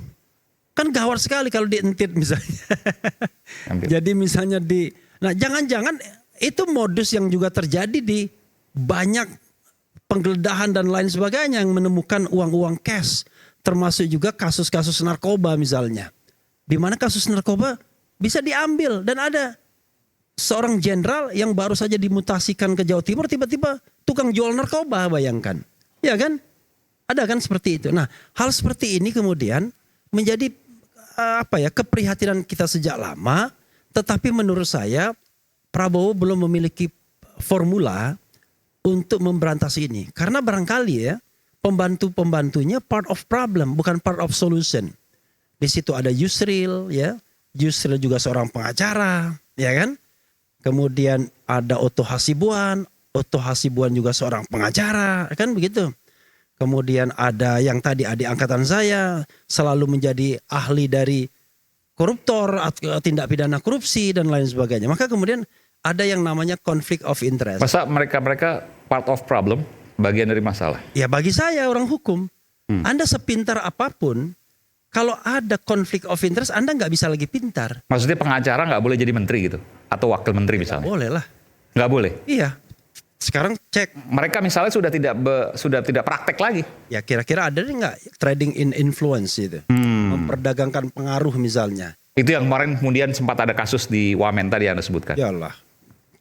Kan gawat sekali kalau dientit misalnya. Jadi misalnya nah jangan-jangan itu modus yang juga terjadi di banyak penggeledahan dan lain sebagainya yang menemukan uang-uang cash. Termasuk juga kasus-kasus narkoba misalnya. Di mana kasus narkoba bisa diambil dan ada seorang jenderal yang baru saja dimutasikan ke Jawa Timur tiba-tiba tukang jual narkoba, bayangkan. Ya kan? Ada kan seperti itu. Nah, hal seperti ini kemudian menjadi keprihatinan kita sejak lama, tetapi menurut saya Prabowo belum memiliki formula untuk memberantas ini. Karena barangkali ya pembantu-pembantunya part of problem, bukan part of solution. Di situ ada Yusril ya. Yusril juga seorang pengacara, ya kan? Kemudian ada Otto Hasibuan juga seorang pengacara, kan begitu. Kemudian ada yang tadi adik angkatan saya selalu menjadi ahli dari koruptor, tindak pidana korupsi dan lain sebagainya. Maka kemudian ada yang namanya conflict of interest. Masa mereka part of problem, bagian dari masalah? Ya bagi saya orang hukum, Anda sepintar apapun, kalau ada conflict of interest Anda nggak bisa lagi pintar. Maksudnya pengacara nggak boleh jadi menteri gitu? Atau wakil menteri misalnya? Boleh lah. Nggak boleh? Iya. Sekarang cek. Mereka misalnya sudah tidak praktek lagi. Ya kira-kira ada nggak trading in influence itu? Memperdagangkan pengaruh misalnya. Itu yang kemarin kemudian sempat ada kasus di Wamen tadi yang Anda sebutkan. Yalah.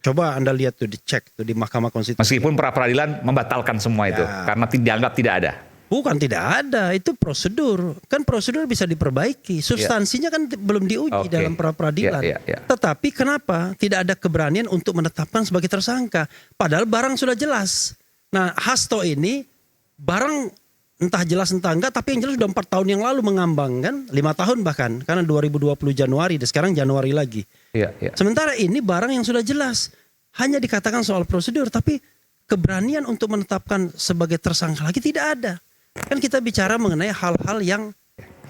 Coba Anda lihat tuh, dicek tuh di Mahkamah Konstitusi. Meskipun peradilan membatalkan semua itu karena dianggap tidak ada. Bukan tidak ada, itu prosedur. Kan prosedur bisa diperbaiki. Substansinya kan belum diuji dalam peradilan. Tetapi kenapa tidak ada keberanian untuk menetapkan sebagai tersangka? Padahal barang sudah jelas. Nah, Hasto ini barang entah jelas entah enggak, tapi yang jelas sudah 4 tahun yang lalu mengambang kan, 5 tahun bahkan, karena 2020 Januari dan sekarang Januari lagi. Sementara ini barang yang sudah jelas, hanya dikatakan soal prosedur, tapi keberanian untuk menetapkan sebagai tersangka lagi tidak ada. Kan kita bicara mengenai hal-hal yang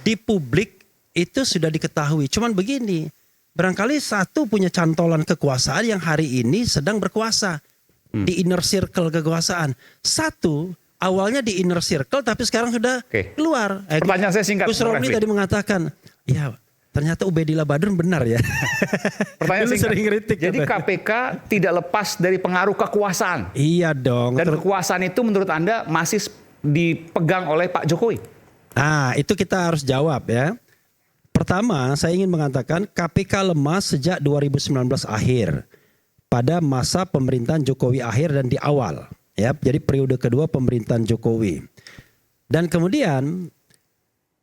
di publik itu sudah diketahui. Cuman begini, barangkali satu punya cantolan kekuasaan yang hari ini sedang berkuasa di inner circle kekuasaan. Satu awalnya di inner circle tapi sekarang sudah keluar. Pertanyaan saya singkat. Gus Romli tadi mengatakan, ya ternyata Ubedillah Badrun benar ya. Pertanyaan singkat. Kritik, jadi KPK tidak lepas dari pengaruh kekuasaan. Iya dong. Dan kekuasaan itu menurut Anda masih dipegang oleh Pak Jokowi? Nah, itu kita harus jawab ya. Pertama, saya ingin mengatakan KPK lemah sejak 2019 akhir. Pada masa pemerintahan Jokowi akhir dan di awal. Ya, jadi periode kedua pemerintahan Jokowi. Dan kemudian,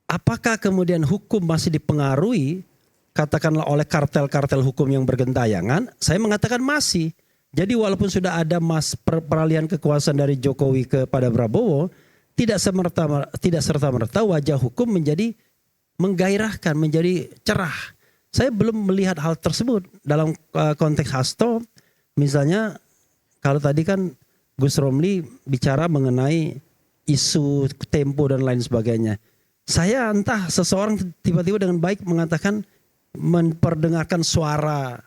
apakah kemudian hukum masih dipengaruhi katakanlah oleh kartel-kartel hukum yang bergentayangan? Saya mengatakan masih. Jadi walaupun sudah ada peralihan kekuasaan dari Jokowi kepada Prabowo, tidak serta-merta wajah hukum menjadi menggairahkan, menjadi cerah. Saya belum melihat hal tersebut dalam konteks Hasto. Misalnya kalau tadi kan Gus Romli bicara mengenai isu Tempo dan lain sebagainya. Saya entah seseorang tiba-tiba dengan baik mengatakan memperdengarkan suara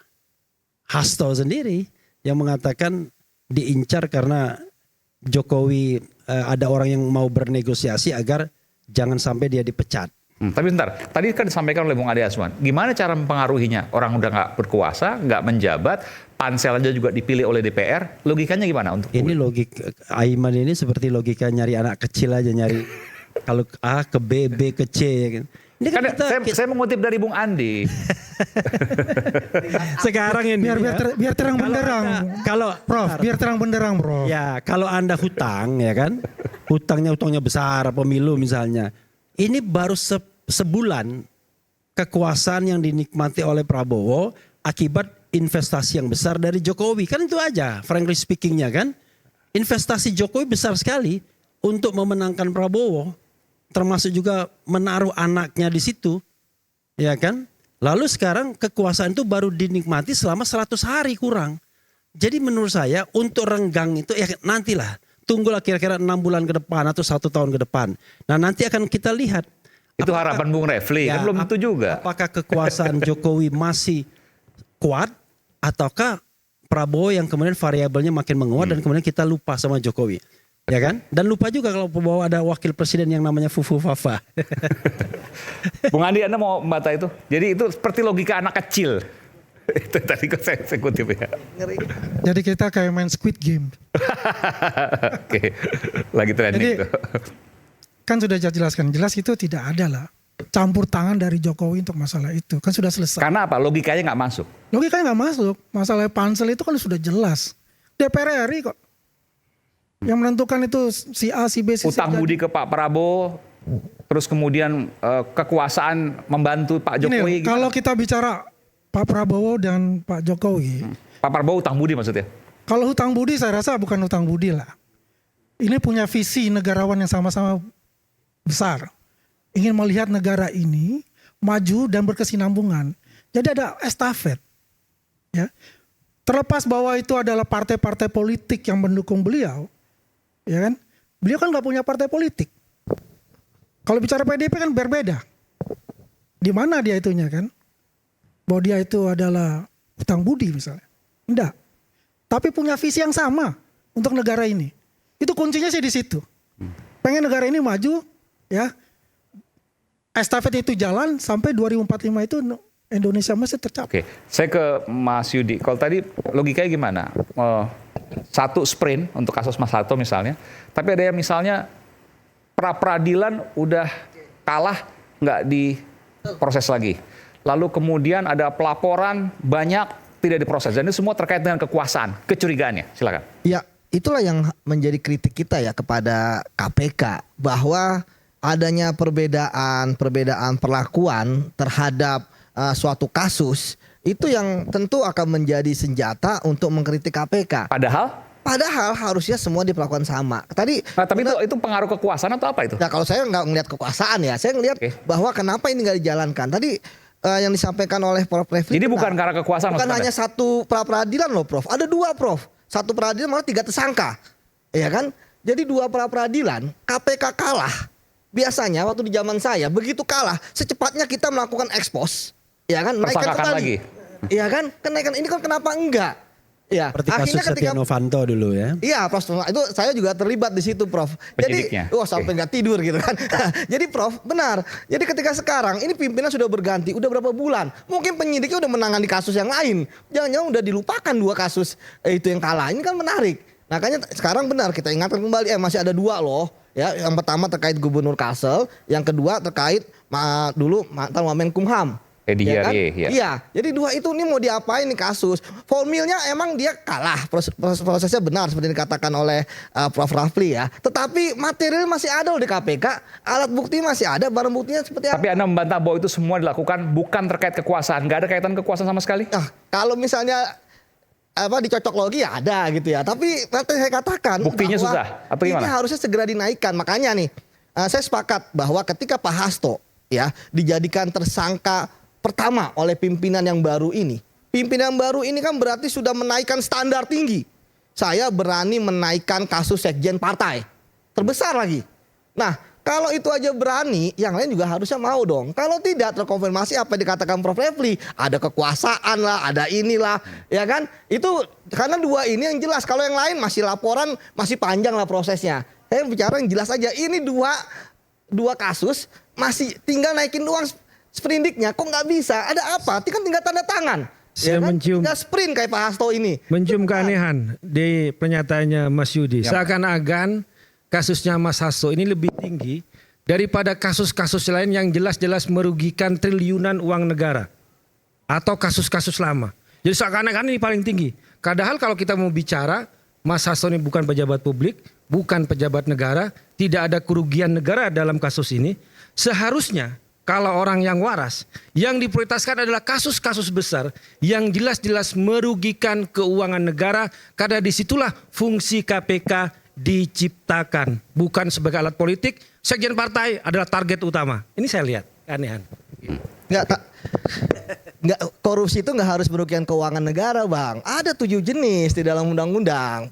Hasto sendiri yang mengatakan diincar karena Jokowi ada orang yang mau bernegosiasi agar jangan sampai dia dipecat. Tapi bentar, tadi kan disampaikan oleh Bung Ade Asman, gimana cara mempengaruhinya? Orang udah nggak berkuasa, nggak menjabat, pansel aja juga dipilih oleh DPR, logikanya gimana untuk ini logika Aiman ini seperti logika nyari anak kecil aja, nyari kalau A ke B, B ke C. Ini kan Saya mengutip dari Bung Andi. sekarang ini biar terang benderang. Kalau Prof, biar terang benderang, Prof. ya kalau Anda hutang ya kan, hutangnya besar, pemilu misalnya, ini baru sebulan kekuasaan yang dinikmati oleh Prabowo akibat investasi yang besar dari Jokowi, kan itu aja frankly speakingnya kan, investasi Jokowi besar sekali untuk memenangkan Prabowo, termasuk juga menaruh anaknya di situ, ya kan? Lalu sekarang kekuasaan itu baru dinikmati selama 100 hari kurang. Jadi menurut saya untuk renggang itu ya nantilah, tunggulah kira-kira 6 bulan ke depan atau 1 tahun ke depan. Nah nanti akan kita lihat. Itu harapan Bung Refli, kan belum tentu juga. Apakah kekuasaan Jokowi masih kuat ataukah Prabowo yang kemudian variabelnya makin menguat dan kemudian kita lupa sama Jokowi. Ya kan? Dan lupa juga kalau bahwa ada wakil presiden yang namanya Fufu Fafa. Bung Andi, Anda mau membantah itu? Jadi itu seperti logika anak kecil. Itu tadi kok saya kutip ya. Jadi kita kayak main Squid Game. Oke, lagi trending Jadi, itu. Kan sudah jelaskan, jelas itu tidak ada lah campur tangan dari Jokowi untuk masalah itu. Kan sudah selesai. Karena apa? Logikanya nggak masuk. Logikanya nggak masuk. Masalah pansel itu kan sudah jelas. DPR RI kok. Yang menentukan itu si A, si B, si C. Utang budi ke Pak Prabowo, terus kemudian kekuasaan membantu Pak Jokowi. Gini, kalau kita bicara Pak Prabowo dan Pak Jokowi. Pak Prabowo utang budi maksudnya? Kalau hutang budi saya rasa bukan hutang budi lah. Ini punya visi negarawan yang sama-sama besar. Ingin melihat negara ini maju dan berkesinambungan. Jadi ada estafet. Ya. Terlepas bahwa itu adalah partai-partai politik yang mendukung beliau. Ya kan? Beliau kan nggak punya partai politik. Kalau bicara PDIP kan berbeda. Di mana dia itunya kan? Bahwa dia itu adalah hutang budi misalnya. Enggak. Tapi punya visi yang sama untuk negara ini. Itu kuncinya sih di situ. Pengen negara ini maju, ya. Estafet itu jalan sampai 2045 itu Indonesia masih tercapai. Oke, saya ke Mas Yudi. Kalau tadi logikanya gimana? Satu sprint untuk kasus Mas Hasto misalnya, tapi ada yang misalnya pra-peradilan udah kalah nggak diproses lagi. Lalu kemudian ada pelaporan banyak tidak diproses. Dan ini semua terkait dengan kekuasaan, kecurigaannya. Silakan. Ya, itulah yang menjadi kritik kita ya kepada KPK, bahwa adanya perbedaan perlakuan terhadap suatu kasus itu yang tentu akan menjadi senjata untuk mengkritik KPK. Padahal harusnya semua diperlakukan sama. Tadi, tapi itu pengaruh kekuasaan atau apa itu? Nah, kalau saya nggak ngelihat kekuasaan ya, saya ngelihat bahwa kenapa ini nggak dijalankan. Tadi yang disampaikan oleh Prof. Refli. Jadi bukan karena kekuasaan. Bukan hanya satu pra-peradilan loh, Prof. Ada 2, Prof. Satu peradilan malah 3 tersangka, ya kan? Jadi 2 pra-peradilan, KPK kalah. Biasanya waktu di zaman saya begitu kalah, secepatnya kita melakukan ekspos, ya kan? Naikkan kembali. Iya kan? Kenaikan ini kan kenapa enggak? Ya, seperti kasus Setia Novanto dulu ya. Iya, Prof. Itu saya juga terlibat di situ, Prof. Jadi, sampai nggak tidur gitu kan. Jadi, Prof, benar. Jadi ketika sekarang ini pimpinan sudah berganti, udah berapa bulan? Mungkin penyidiknya udah menangani kasus yang lain. Jangan-jangan udah dilupakan 2 kasus itu yang kalah. Ini kan menarik. Makanya sekarang benar kita ingatkan kembali. Masih ada 2 loh. Ya, yang pertama terkait Gubernur Kalsel, yang kedua terkait dulu mantan Wamenkumham. Ya kan? Iya, jadi 2 itu nih mau diapain nih kasus? Formilnya emang dia kalah, prosesnya benar seperti dikatakan oleh Prof. Rafli ya. Tetapi material masih ada loh di KPK, alat bukti masih ada, barang buktinya seperti apa? Tapi Anda membantah bahwa itu semua dilakukan bukan terkait kekuasaan, nggak ada kaitan kekuasaan sama sekali? Nah, kalau misalnya dicocok logi ya ada gitu ya. Tapi saya katakan buktinya susah atau gimana? Ini harusnya segera dinaikkan. Makanya nih, saya sepakat bahwa ketika Pak Hasto ya dijadikan tersangka pertama oleh pimpinan yang baru ini. Pimpinan baru ini kan berarti sudah menaikkan standar tinggi. Saya berani menaikkan kasus sekjen partai. Terbesar lagi. Nah, kalau itu aja berani, yang lain juga harusnya mau dong. Kalau tidak terkonfirmasi apa yang dikatakan Prof. Refli, ada kekuasaan lah, ada inilah, ya kan? Itu karena 2 ini yang jelas. Kalau yang lain masih laporan, masih panjang lah prosesnya. Saya bicara yang jelas aja. Ini dua kasus masih tinggal naikin doang sprindiknya. Kok nggak bisa? Ada apa? Kan tinggal tanda tangan. Saya mencium tinggal sprint kayak Pak Hasto ini. Mencium keanehan di pernyataannya Mas Yudi. Seakan-akan kasusnya Mas Hasto ini lebih tinggi daripada kasus-kasus lain yang jelas-jelas merugikan triliunan uang negara atau kasus-kasus lama. Jadi seakan-akan ini paling tinggi. Padahal kalau kita mau bicara, Mas Hasto ini bukan pejabat publik, bukan pejabat negara, tidak ada kerugian negara dalam kasus ini. Seharusnya kalau orang yang waras, yang diprioritaskan adalah kasus-kasus besar yang jelas-jelas merugikan keuangan negara, karena disitulah fungsi KPK diciptakan, bukan sebagai alat politik. Sekjen partai adalah target utama. Ini saya lihat keanehan. Nggak, korupsi itu nggak harus merugikan keuangan negara, Bang. Ada 7 jenis di dalam undang-undang.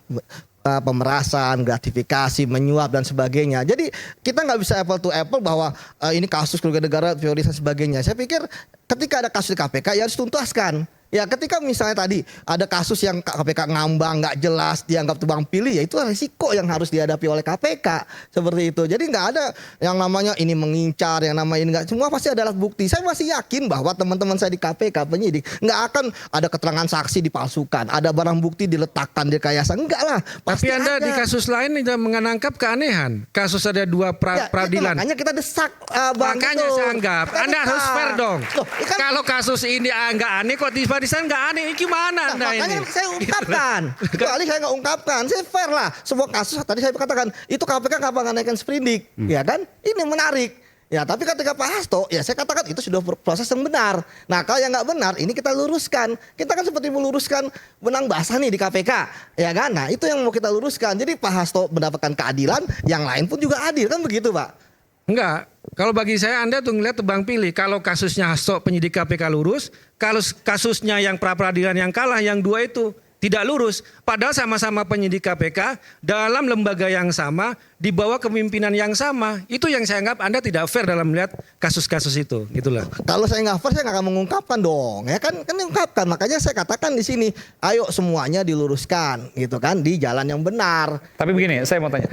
Pemerasan, gratifikasi, menyuap dan sebagainya. Jadi kita nggak bisa apple to apple bahwa ini kasus kerugian negara prioritas dan sebagainya. Saya pikir ketika ada kasus di KPK ya harus tuntaskan. Ya ketika misalnya tadi ada kasus yang KPK ngambang, nggak jelas, dianggap tebang pilih, ya itu risiko yang harus dihadapi oleh KPK seperti itu. Jadi nggak ada yang namanya ini mengincar, yang namanya ini nggak, semua pasti adalah bukti. Saya masih yakin bahwa teman-teman saya di KPK penyidik nggak akan ada keterangan saksi dipalsukan, ada barang bukti diletakkan di rekayasa, enggak lah. Tapi Anda di kasus lain tidak menangkap keanehan. Kasus ada 2 peradilan. Makanya kita desak, Bang. Makanya saya anggap Kita Anda desak. harus fair dong. Loh, kan, kalau kasus ini nggak aneh kok di barisan nggak aneh, gimana Anda makanya ini? saya ungkapkan. Kecuali saya nggak ungkapkan, saya fair lah. Semua kasus tadi saya katakan itu KPK kapan nggak naikkan sprindik, ya kan? Ini menarik. Ya tapi ketika Pak Hasto, ya saya katakan itu sudah proses yang benar. Nah kalau yang nggak benar, ini kita luruskan. Kita kan seperti meluruskan benang basah nih di KPK, ya kan? Nah itu yang mau kita luruskan. Jadi Pak Hasto mendapatkan keadilan, yang lain pun juga adil, kan begitu Pak? Enggak. Kalau bagi saya Anda tuh ngeliat tebang pilih. Kalau kasusnya Hasto penyidik KPK lurus, kalau kasusnya yang pra-peradilan yang kalah, yang 2 itu tidak lurus. Padahal sama-sama penyidik KPK dalam lembaga yang sama, di bawah kepemimpinan yang sama. Itu yang saya anggap Anda tidak fair dalam melihat kasus-kasus itu. Gitulah. Kalau saya nggak fair, saya nggak akan mengungkapkan dong. Ya kan mengungkapkan. Makanya saya katakan di sini, ayo semuanya diluruskan, gitu kan, di jalan yang benar. Tapi begini, saya mau tanya.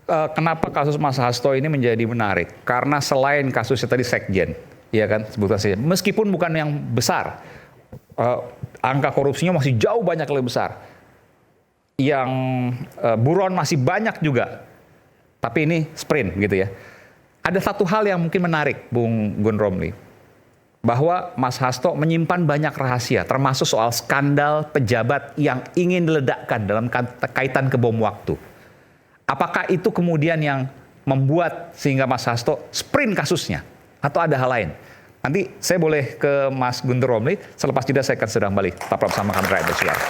Kenapa kasus Mas Hasto ini menjadi menarik? Karena selain kasusnya tadi sekjen, ya kan, sebutan saja. Meskipun bukan yang besar, angka korupsinya masih jauh banyak lebih besar. Yang buron masih banyak juga. Tapi ini sprint gitu ya. Ada satu hal yang mungkin menarik, Bung Gun Romli, bahwa Mas Hasto menyimpan banyak rahasia, termasuk soal skandal pejabat yang ingin diledakkan dalam kaitan ke bom waktu. Apakah itu kemudian yang membuat sehingga Mas Hasto sprint kasusnya? Atau ada hal lain? Nanti saya boleh ke Mas Guntur Romli, selepas jeda saya akan sedang balik. Tetap bersama kami Rakyat Bersuara.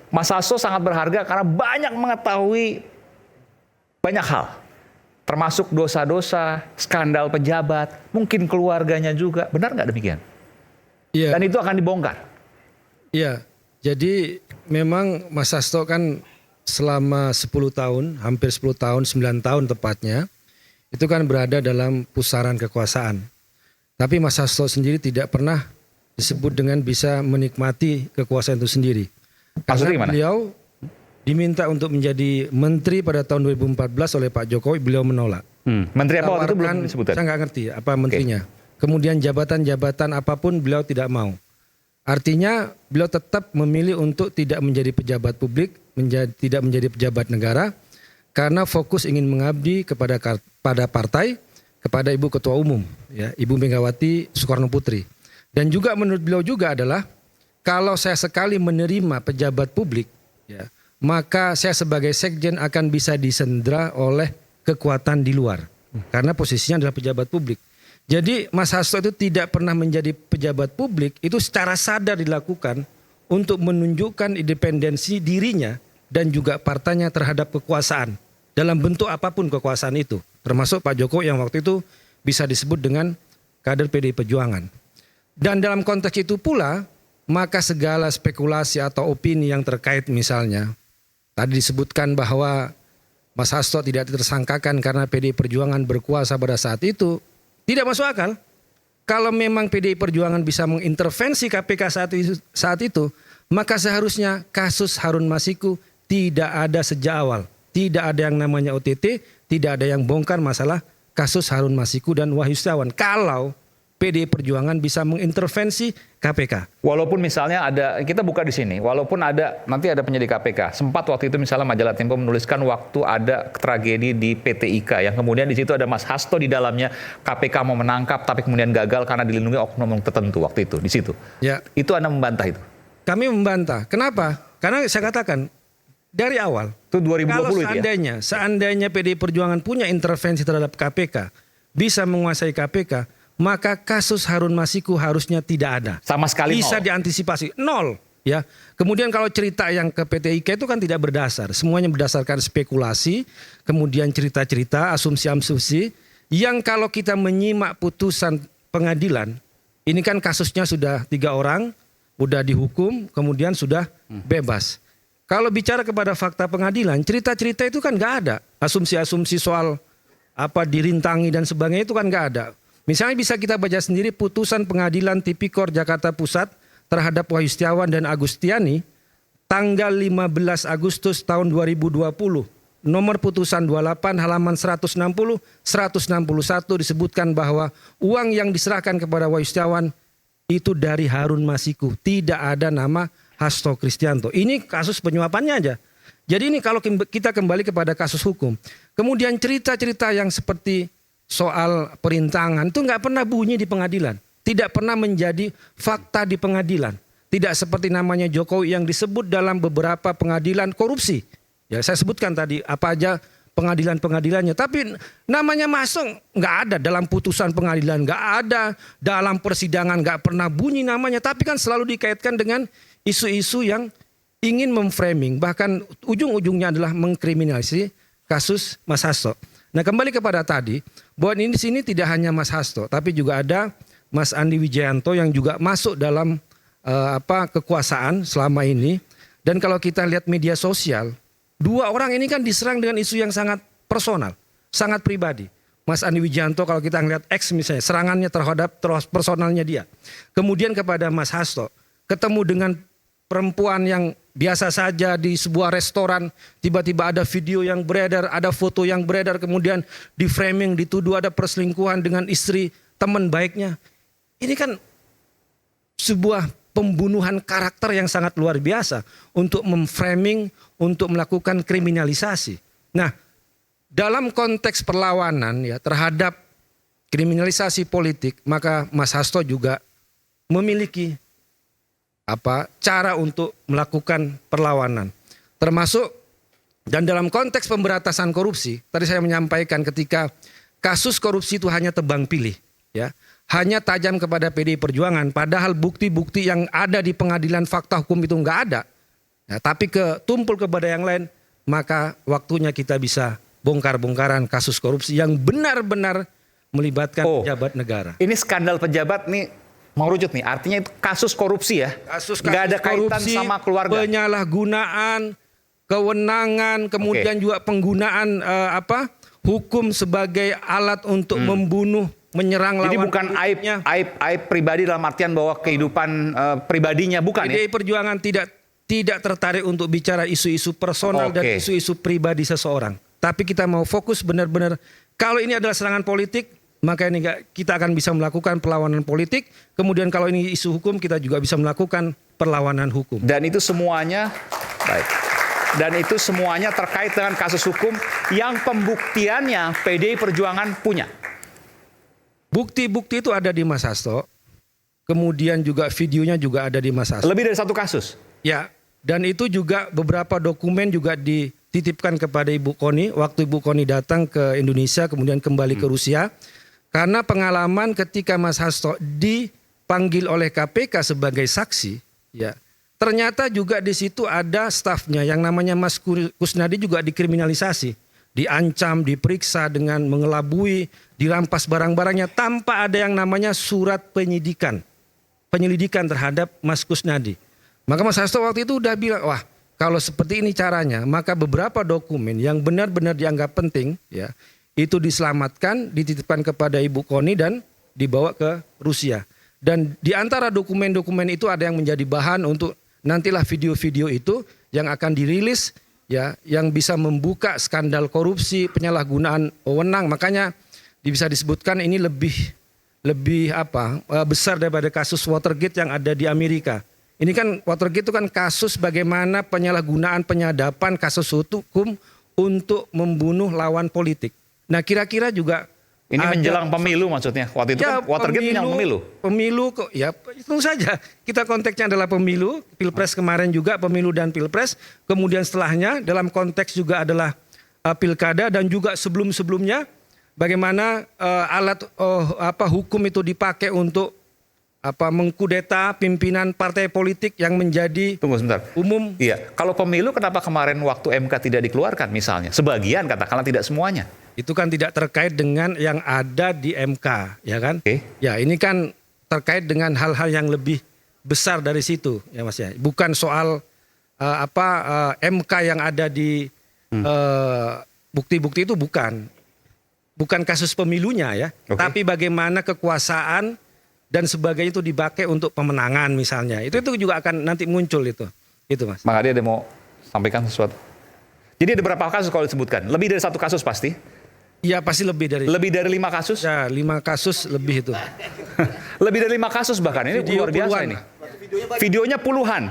Mas Hasto sangat berharga karena banyak mengetahui banyak hal. Termasuk dosa-dosa, skandal pejabat, mungkin keluarganya juga. Benar nggak demikian? Iya. Dan itu akan dibongkar. Iya, jadi memang Mas Hasto kan selama 10 tahun, hampir 10 tahun, 9 tahun tepatnya, itu kan berada dalam pusaran kekuasaan. Tapi Mas Hasto sendiri tidak pernah disebut dengan bisa menikmati kekuasaan itu sendiri. Karena beliau diminta untuk menjadi menteri pada tahun 2014 oleh Pak Jokowi, beliau menolak. Menteri apa waktu itu belum disebutkan? Saya nggak ngerti apa menterinya. Kemudian jabatan-jabatan apapun beliau tidak mau. Artinya beliau tetap memilih untuk tidak menjadi pejabat publik, tidak menjadi pejabat negara, karena fokus ingin mengabdi kepada partai, kepada Ibu Ketua Umum, ya, Ibu Megawati Soekarno Putri. Dan juga menurut beliau juga adalah, kalau saya sekali menerima pejabat publik, ya, maka saya sebagai sekjen akan bisa disandra oleh kekuatan di luar. Karena posisinya adalah pejabat publik. Jadi Mas Hasto itu tidak pernah menjadi pejabat publik, itu secara sadar dilakukan untuk menunjukkan independensi dirinya dan juga partainya terhadap kekuasaan. Dalam bentuk apapun kekuasaan itu. Termasuk Pak Jokowi yang waktu itu bisa disebut dengan kader PDI Perjuangan. Dan dalam konteks itu pula, maka segala spekulasi atau opini yang terkait misalnya, tadi disebutkan bahwa Mas Hasto tidak tersangkakan karena PDI Perjuangan berkuasa pada saat itu, tidak masuk akal. Kalau memang PDI Perjuangan bisa mengintervensi KPK saat itu, maka seharusnya kasus Harun Masiku tidak ada sejak awal. Tidak ada yang namanya OTT, tidak ada yang bongkar masalah kasus Harun Masiku dan Wahyu Setiawan. Kalau PDI Perjuangan bisa mengintervensi KPK. Walaupun misalnya ada, kita buka di sini, walaupun ada nanti ada penyidik KPK. Sempat waktu itu misalnya majalah Tempo menuliskan waktu ada tragedi di PT IKA yang kemudian di situ ada Mas Hasto di dalamnya, KPK mau menangkap tapi kemudian gagal karena dilindungi oknum tertentu waktu itu di situ. Ya. Itu Anda membantah itu? Kami membantah. Kenapa? Karena saya katakan dari awal. Itu 2020 kalau itu ya? seandainya PDI Perjuangan punya intervensi terhadap KPK, bisa menguasai KPK, maka kasus Harun Masiku harusnya tidak ada. Sama sekali bisa nol. diantisipasi. Nol. Ya. Kemudian kalau cerita yang ke PT IKA itu kan tidak berdasar. Semuanya berdasarkan spekulasi, kemudian cerita-cerita, asumsi-asumsi, yang kalau kita menyimak putusan pengadilan, ini kan kasusnya sudah 3 orang, udah dihukum, kemudian sudah bebas. Kalau bicara kepada fakta pengadilan, cerita-cerita itu kan nggak ada. Asumsi-asumsi soal apa dirintangi dan sebagainya itu kan nggak ada. Misalnya bisa kita baca sendiri putusan pengadilan Tipikor Jakarta Pusat terhadap Wahyu Setiawan dan Agustiani tanggal 15 Agustus tahun 2020. Nomor putusan 28 halaman 160, 161 disebutkan bahwa uang yang diserahkan kepada Wahyu Setiawan itu dari Harun Masiku. Tidak ada nama Hasto Kristianto. Ini kasus penyuapannya aja. Jadi ini kalau kita kembali kepada kasus hukum. Kemudian cerita-cerita yang seperti soal perintangan itu nggak pernah bunyi di pengadilan. Tidak pernah menjadi fakta di pengadilan. Tidak seperti namanya Jokowi yang disebut dalam beberapa pengadilan korupsi. Ya saya sebutkan tadi apa aja pengadilan-pengadilannya. Tapi namanya masuk nggak ada dalam putusan pengadilan. Nggak ada dalam persidangan, nggak pernah bunyi namanya. Tapi kan selalu dikaitkan dengan isu-isu yang ingin memframing. Bahkan ujung-ujungnya adalah mengkriminalisasi kasus Mas Hasto. Nah kembali kepada tadi, bahwa ini di sini tidak hanya Mas Hasto, tapi juga ada Mas Andi Wijayanto yang juga masuk dalam kekuasaan selama ini. Dan kalau kita lihat media sosial, 2 orang ini kan diserang dengan isu yang sangat personal, sangat pribadi. Mas Andi Wijayanto kalau kita ngelihat X misalnya, serangannya terhadap personalnya dia. Kemudian kepada Mas Hasto, ketemu dengan perempuan yang biasa saja di sebuah restoran, tiba-tiba ada video yang beredar, ada foto yang beredar, kemudian di framing dituduh ada perselingkuhan dengan istri teman baiknya. Ini kan sebuah pembunuhan karakter yang sangat luar biasa untuk memframing, untuk melakukan kriminalisasi. Nah, dalam konteks perlawanan ya terhadap kriminalisasi politik, maka Mas Hasto juga memiliki cara untuk melakukan perlawanan. Termasuk dan dalam konteks pemberantasan korupsi, tadi saya menyampaikan ketika kasus korupsi itu hanya tebang pilih, ya, hanya tajam kepada PDI Perjuangan, padahal bukti-bukti yang ada di pengadilan fakta hukum itu nggak ada, ya, tapi tumpul kepada yang lain, maka waktunya kita bisa bongkar-bongkaran kasus korupsi yang benar-benar melibatkan pejabat negara. Ini skandal pejabat nih. Mengerucut nih, artinya itu kasus korupsi ya? Kasus nggak ada kaitan korupsi, sama keluarga? Penyalahgunaan, kewenangan, kemudian juga penggunaan hukum sebagai alat untuk membunuh, menyerang lawan. Jadi bukan aib pribadi dalam artian bahwa kehidupan pribadinya, bukan ya? PDI Perjuangan tidak tertarik untuk bicara isu-isu personal dan isu-isu pribadi seseorang. Tapi kita mau fokus benar-benar, kalau ini adalah serangan politik, maka ini kita akan bisa melakukan perlawanan politik. Kemudian kalau ini isu hukum, kita juga bisa melakukan perlawanan hukum. Dan itu semuanya baik. Dan itu semuanya terkait dengan kasus hukum yang pembuktiannya PDI Perjuangan punya. Bukti-bukti itu ada di Mas Hasto. Kemudian juga videonya juga ada di Mas Hasto. Lebih dari 1 kasus? Ya. Dan itu juga beberapa dokumen juga dititipkan kepada Ibu Koni. Waktu Ibu Koni datang ke Indonesia, kemudian kembali ke Rusia. Karena pengalaman ketika Mas Hasto dipanggil oleh KPK sebagai saksi, ya ternyata juga di situ ada stafnya yang namanya Mas Kusnadi juga dikriminalisasi, diancam, diperiksa dengan mengelabui, dirampas barang-barangnya tanpa ada yang namanya surat penyelidikan terhadap Mas Kusnadi. Maka Mas Hasto waktu itu udah bilang, wah kalau seperti ini caranya, maka beberapa dokumen yang benar-benar dianggap penting, ya itu diselamatkan, dititipkan kepada Ibu Koni dan dibawa ke Rusia. Dan di antara dokumen-dokumen itu ada yang menjadi bahan untuk nantilah video-video itu yang akan dirilis, ya, yang bisa membuka skandal korupsi, penyalahgunaan wewenang. Makanya bisa disebutkan ini lebih besar daripada kasus Watergate yang ada di Amerika. Ini kan Watergate itu kan kasus bagaimana penyalahgunaan penyadapan kasus hukum untuk membunuh lawan politik. Nah kira-kira juga Ini menjelang pemilu maksudnya. Waktu itu kan Watergate menjelang pemilu. Pemilu kok ya itu saja. Kita konteksnya adalah pemilu, Pilpres kemarin juga pemilu dan Pilpres. Kemudian setelahnya dalam konteks juga adalah pilkada dan juga sebelum-sebelumnya bagaimana alat hukum itu dipakai untuk mengkudeta pimpinan partai politik yang menjadi umum. Iya, kalau pemilu kenapa kemarin waktu MK tidak dikeluarkan misalnya? Sebagian katakanlah, tidak semuanya. Itu kan tidak terkait dengan yang ada di MK, ya kan? Ya, ini kan terkait dengan hal-hal yang lebih besar dari situ, ya Mas ya. Bukan soal MK yang ada di bukti-bukti itu bukan kasus pemilunya ya, tapi bagaimana kekuasaan dan sebagainya itu dipakai untuk pemenangan misalnya. Itu juga akan nanti muncul itu Mas. Bang Adi ada mau sampaikan sesuatu? Jadi ada berapa kasus kalau disebutkan? Lebih dari satu kasus pasti? Iya pasti lebih dari 5 kasus? Ya 5 kasus lebih itu. Lebih dari 5 kasus bahkan, ini luar biasa puluhan. Ini. Videonya puluhan.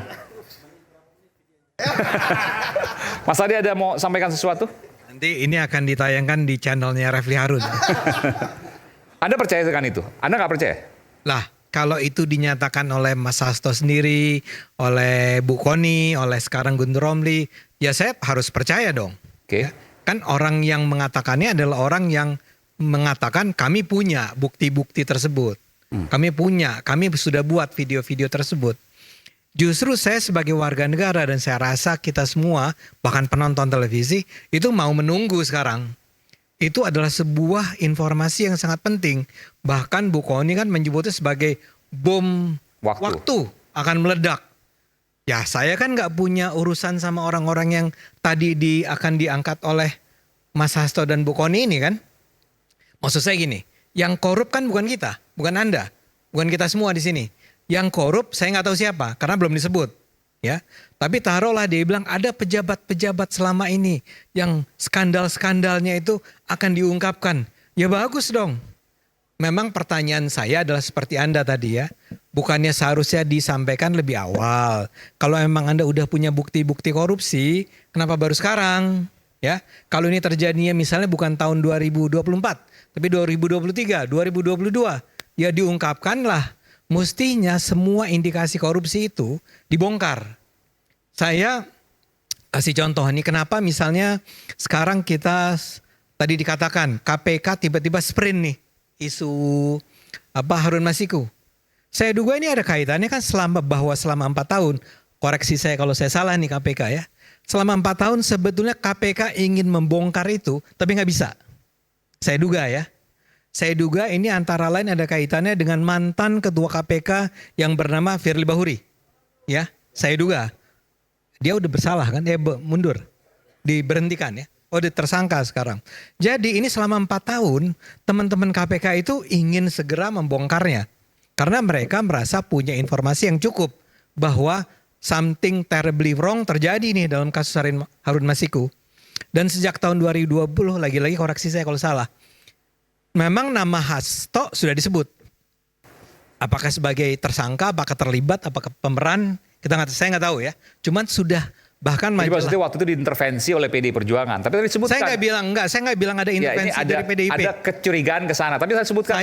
Mas Adi ada mau sampaikan sesuatu? Nanti ini akan ditayangkan di channelnya Refli Harun. Anda percaya dengan itu? Anda nggak percaya? Lah, kalau itu dinyatakan oleh Mas Hasto sendiri, oleh Bu Koni, oleh sekarang Guntur Romli, ya saya harus percaya dong. Ya, kan orang yang mengatakannya adalah orang yang mengatakan kami punya bukti-bukti tersebut. Kami sudah buat video-video tersebut. Justru saya sebagai warga negara dan saya rasa kita semua, bahkan penonton televisi, itu mau menunggu sekarang. Itu adalah sebuah informasi yang sangat penting. Bahkan Bu Koni kan menyebutnya sebagai bom waktu akan meledak. Ya saya kan nggak punya urusan sama orang-orang yang tadi akan diangkat oleh Mas Hasto dan Bu Koni ini kan. Maksud saya gini, yang korup kan bukan kita, bukan Anda, bukan kita semua di sini. Yang korup saya nggak tahu siapa karena belum disebut. Ya, tapi taruhlah dia bilang ada pejabat-pejabat selama ini yang skandal-skandalnya itu akan diungkapkan. Ya bagus dong. Memang pertanyaan saya adalah seperti Anda tadi ya. Bukannya seharusnya disampaikan lebih awal. Kalau memang Anda udah punya bukti-bukti korupsi, kenapa baru sekarang? Ya, kalau ini terjadinya misalnya bukan tahun 2024, tapi 2023, 2022, ya diungkapkanlah. Mestinya semua indikasi korupsi itu dibongkar. Saya kasih contoh nih, kenapa misalnya sekarang kita tadi dikatakan KPK tiba-tiba sprint nih isu Harun Masiku. Saya duga ini ada kaitannya kan selama 4 tahun, koreksi saya kalau saya salah nih KPK ya. Selama 4 tahun sebetulnya KPK ingin membongkar itu tapi nggak bisa. Saya duga ya. Saya duga ini antara lain ada kaitannya dengan mantan ketua KPK yang bernama Firly Bahuri. Ya, saya duga. Dia udah bersalah kan, mundur. Diberhentikan ya. Oh, dia tersangka sekarang. Jadi ini selama 4 tahun teman-teman KPK itu ingin segera membongkarnya. Karena mereka merasa punya informasi yang cukup bahwa something terribly wrong terjadi nih dalam kasus Harun Masiku. Dan sejak tahun 2020, lagi-lagi koreksi saya kalau salah, memang nama Hasto sudah disebut. Apakah sebagai tersangka, apakah terlibat, apakah pemeran, saya nggak tahu ya. Cuman sudah bahkan majalah. Maksudnya waktu itu diintervensi oleh PDI Perjuangan. Tapi tadi disebutkan. Saya nggak bilang ada intervensi dari PDIP. Ada kecurigaan ke sana. Tapi saya sebutkan.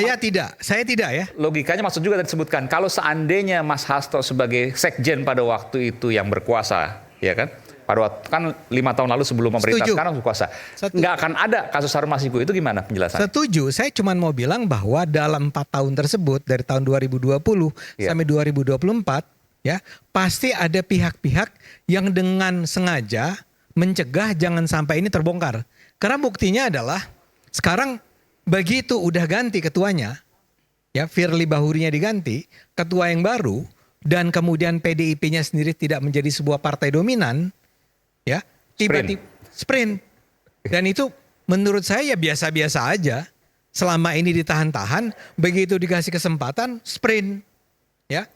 Saya tidak ya. Logikanya maksud juga tadi disebutkan. Kalau seandainya Mas Hasto sebagai sekjen pada waktu itu yang berkuasa, ya kan? Pada waktu kan 5 tahun lalu sebelum pemerintah sekarang berkuasa, nggak akan ada kasus Harun Masiku, itu gimana penjelasannya? Setuju, saya cuma mau bilang bahwa dalam 4 tahun tersebut dari tahun 2020 sampai 2024 ya pasti ada pihak-pihak yang dengan sengaja mencegah jangan sampai ini terbongkar. Karena buktinya adalah sekarang begitu udah ganti ketuanya, ya Firly Bahurinya diganti, ketua yang baru dan kemudian PDIP-nya sendiri tidak menjadi sebuah partai dominan. Ya, tiba-tiba sprint. Dan itu menurut saya ya biasa-biasa aja. Selama ini ditahan-tahan, begitu dikasih kesempatan sprint. Ya.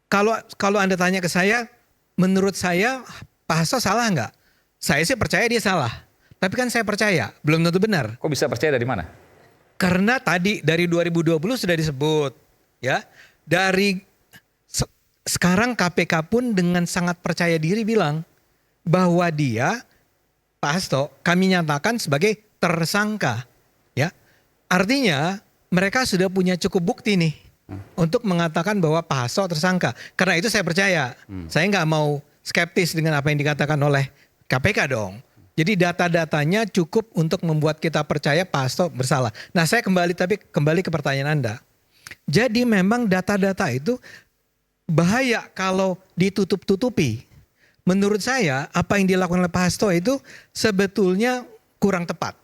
Kalau Anda tanya ke saya, menurut saya Pak Hasto salah nggak? Saya sih percaya dia salah. Tapi kan saya percaya, belum tentu benar. Kok bisa percaya dari mana? Karena tadi dari 2020 sudah disebut, ya. Sekarang KPK pun dengan sangat percaya diri bilang bahwa dia, Pak Hasto, kami nyatakan sebagai tersangka, ya. Artinya mereka sudah punya cukup bukti nih untuk mengatakan bahwa Pak Hasto tersangka. Karena itu saya percaya, saya nggak mau skeptis dengan apa yang dikatakan oleh KPK dong. Jadi data-datanya cukup untuk membuat kita percaya Pak Hasto bersalah. Nah, saya kembali ke pertanyaan Anda. Jadi memang data-data itu bahaya kalau ditutup-tutupi. Menurut saya apa yang dilakukan oleh Pak Hasto itu sebetulnya kurang tepat.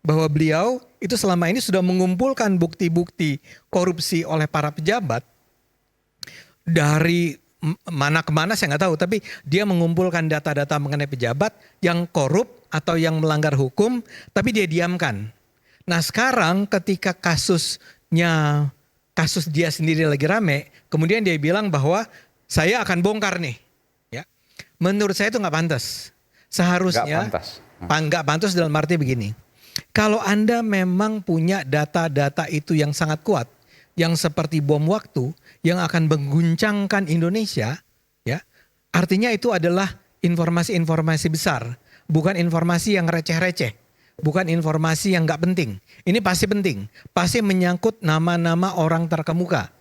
Bahwa beliau itu selama ini sudah mengumpulkan bukti-bukti korupsi oleh para pejabat dari mana ke mana saya nggak tahu, tapi dia mengumpulkan data-data mengenai pejabat yang korup atau yang melanggar hukum, tapi dia diamkan. Nah sekarang ketika kasus dia sendiri lagi rame, kemudian dia bilang bahwa saya akan bongkar nih. Ya, menurut saya itu nggak pantas. Seharusnya nggak pantas dalam arti begini. Kalau Anda memang punya data-data itu yang sangat kuat, yang seperti bom waktu, yang akan mengguncangkan Indonesia, ya, artinya itu adalah informasi-informasi besar, bukan informasi yang receh-receh, bukan informasi yang nggak penting. Ini pasti penting, pasti menyangkut nama-nama orang terkemuka.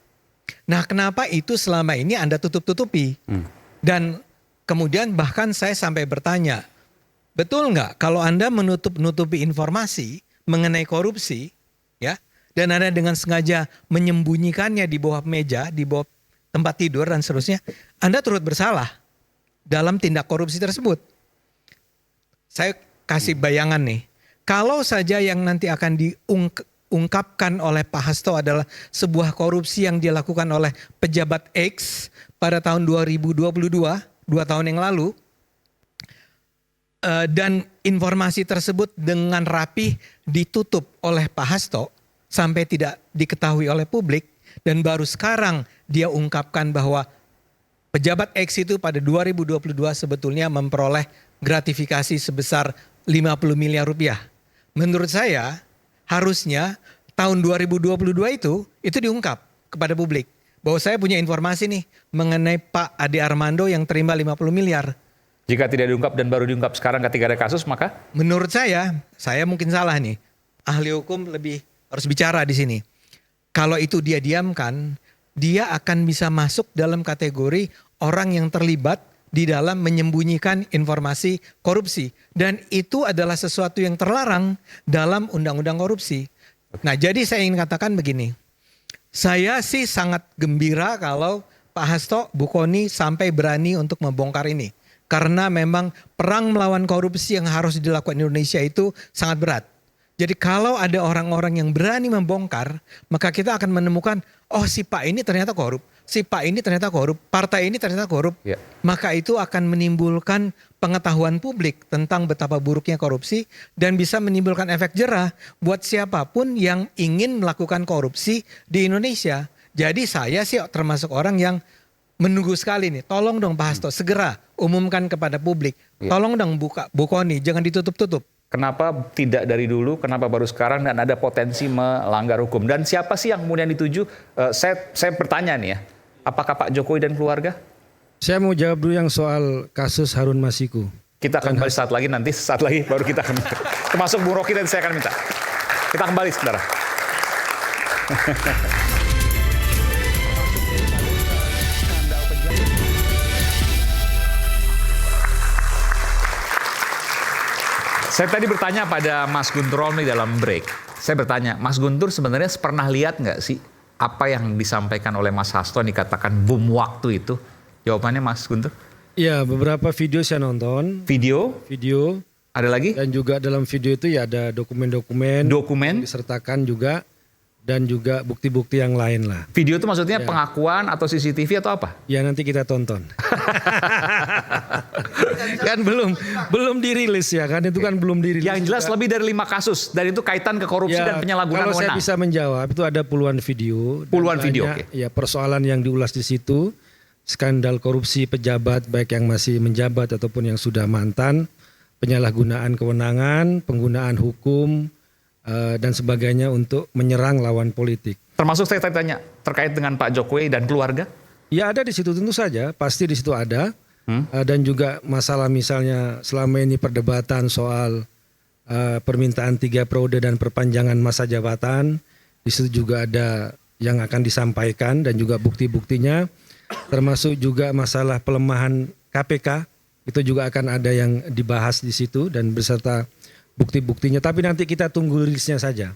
Nah, kenapa itu selama ini Anda tutup-tutupi? Dan kemudian bahkan saya sampai bertanya, betul nggak kalau Anda menutup-nutupi informasi mengenai korupsi, ya, dan Anda dengan sengaja menyembunyikannya di bawah meja, di bawah tempat tidur dan seterusnya, Anda turut bersalah dalam tindak korupsi tersebut. Saya kasih bayangan nih, kalau saja yang nanti akan diungkapkan oleh Pak Hasto adalah sebuah korupsi yang dilakukan oleh pejabat X pada tahun 2022, 2 tahun yang lalu, dan informasi tersebut dengan rapih ditutup oleh Pak Hasto sampai tidak diketahui oleh publik, dan baru sekarang dia ungkapkan bahwa pejabat X itu pada 2022 sebetulnya memperoleh gratifikasi sebesar 50 miliar rupiah. Menurut saya harusnya tahun 2022 itu diungkap kepada publik bahwa saya punya informasi nih mengenai Pak Ade Armando yang terima 50 miliar. Jika tidak diungkap dan baru diungkap sekarang ketika ada kasus, maka? Menurut saya mungkin salah nih. Ahli hukum lebih harus bicara di sini. Kalau itu dia diamkan, dia akan bisa masuk dalam kategori orang yang terlibat di dalam menyembunyikan informasi korupsi. Dan itu adalah sesuatu yang terlarang dalam undang-undang korupsi. Nah, jadi saya ingin katakan begini. Saya sih sangat gembira kalau Pak Hasto, Bu Kony sampai berani untuk membongkar ini. Karena memang perang melawan korupsi yang harus dilakukan Indonesia itu sangat berat. Jadi kalau ada orang-orang yang berani membongkar, maka kita akan menemukan, oh si Pak ini ternyata korup, si Pak ini ternyata korup, partai ini ternyata korup. Ya. Maka itu akan menimbulkan pengetahuan publik tentang betapa buruknya korupsi dan bisa menimbulkan efek jerah buat siapapun yang ingin melakukan korupsi di Indonesia. Jadi saya sih termasuk orang yang menunggu sekali nih, tolong dong Pak Hasto segera umumkan kepada publik. Tolong dong Bu Kony, jangan ditutup-tutup. Kenapa tidak dari dulu, kenapa baru sekarang dan ada potensi melanggar hukum? Dan siapa sih yang kemudian dituju? Saya bertanya nih ya, apakah Pak Jokowi dan keluarga? Saya mau jawab dulu yang soal kasus Harun Masiku. Kita akan kembali saat lagi baru kita akan termasuk Bung Rocky dan saya akan minta. Kita kembali saudara. Saya tadi bertanya pada Mas Guntur Romli dalam break. Saya bertanya, Mas Guntur sebenarnya pernah lihat nggak sih apa yang disampaikan oleh Mas Hasto yang dikatakan bom waktu itu? Jawabannya Mas Guntur? Iya, beberapa video saya nonton. Video? Video. Ada lagi? Dan juga dalam video itu ya ada dokumen-dokumen. Dokumen? Disertakan juga. Dan juga bukti-bukti yang lain lah. Video itu maksudnya pengakuan atau CCTV atau apa? Ya nanti kita tonton. Kan belum dirilis ya kan, itu kan belum dirilis. Yang jelas juga. Lebih dari 5 kasus dan itu kaitan ke korupsi ya, dan penyalahgunaan wewenang. Kalau saya bisa menjawab itu ada puluhan video. Puluhan video, oke. Ya persoalan yang diulas di situ, skandal korupsi pejabat baik yang masih menjabat ataupun yang sudah mantan, penyalahgunaan kewenangan, penggunaan hukum, dan sebagainya untuk menyerang lawan politik. Termasuk saya tanya terkait dengan Pak Jokowi dan keluarga? Ya ada di situ tentu saja, pasti di situ ada. Dan juga masalah misalnya selama ini perdebatan soal permintaan 3 periode dan perpanjangan masa jabatan, di situ juga ada yang akan disampaikan dan juga bukti-buktinya, termasuk juga masalah pelemahan KPK, itu juga akan ada yang dibahas di situ dan beserta bukti-buktinya. Tapi nanti kita tunggu rilisnya saja.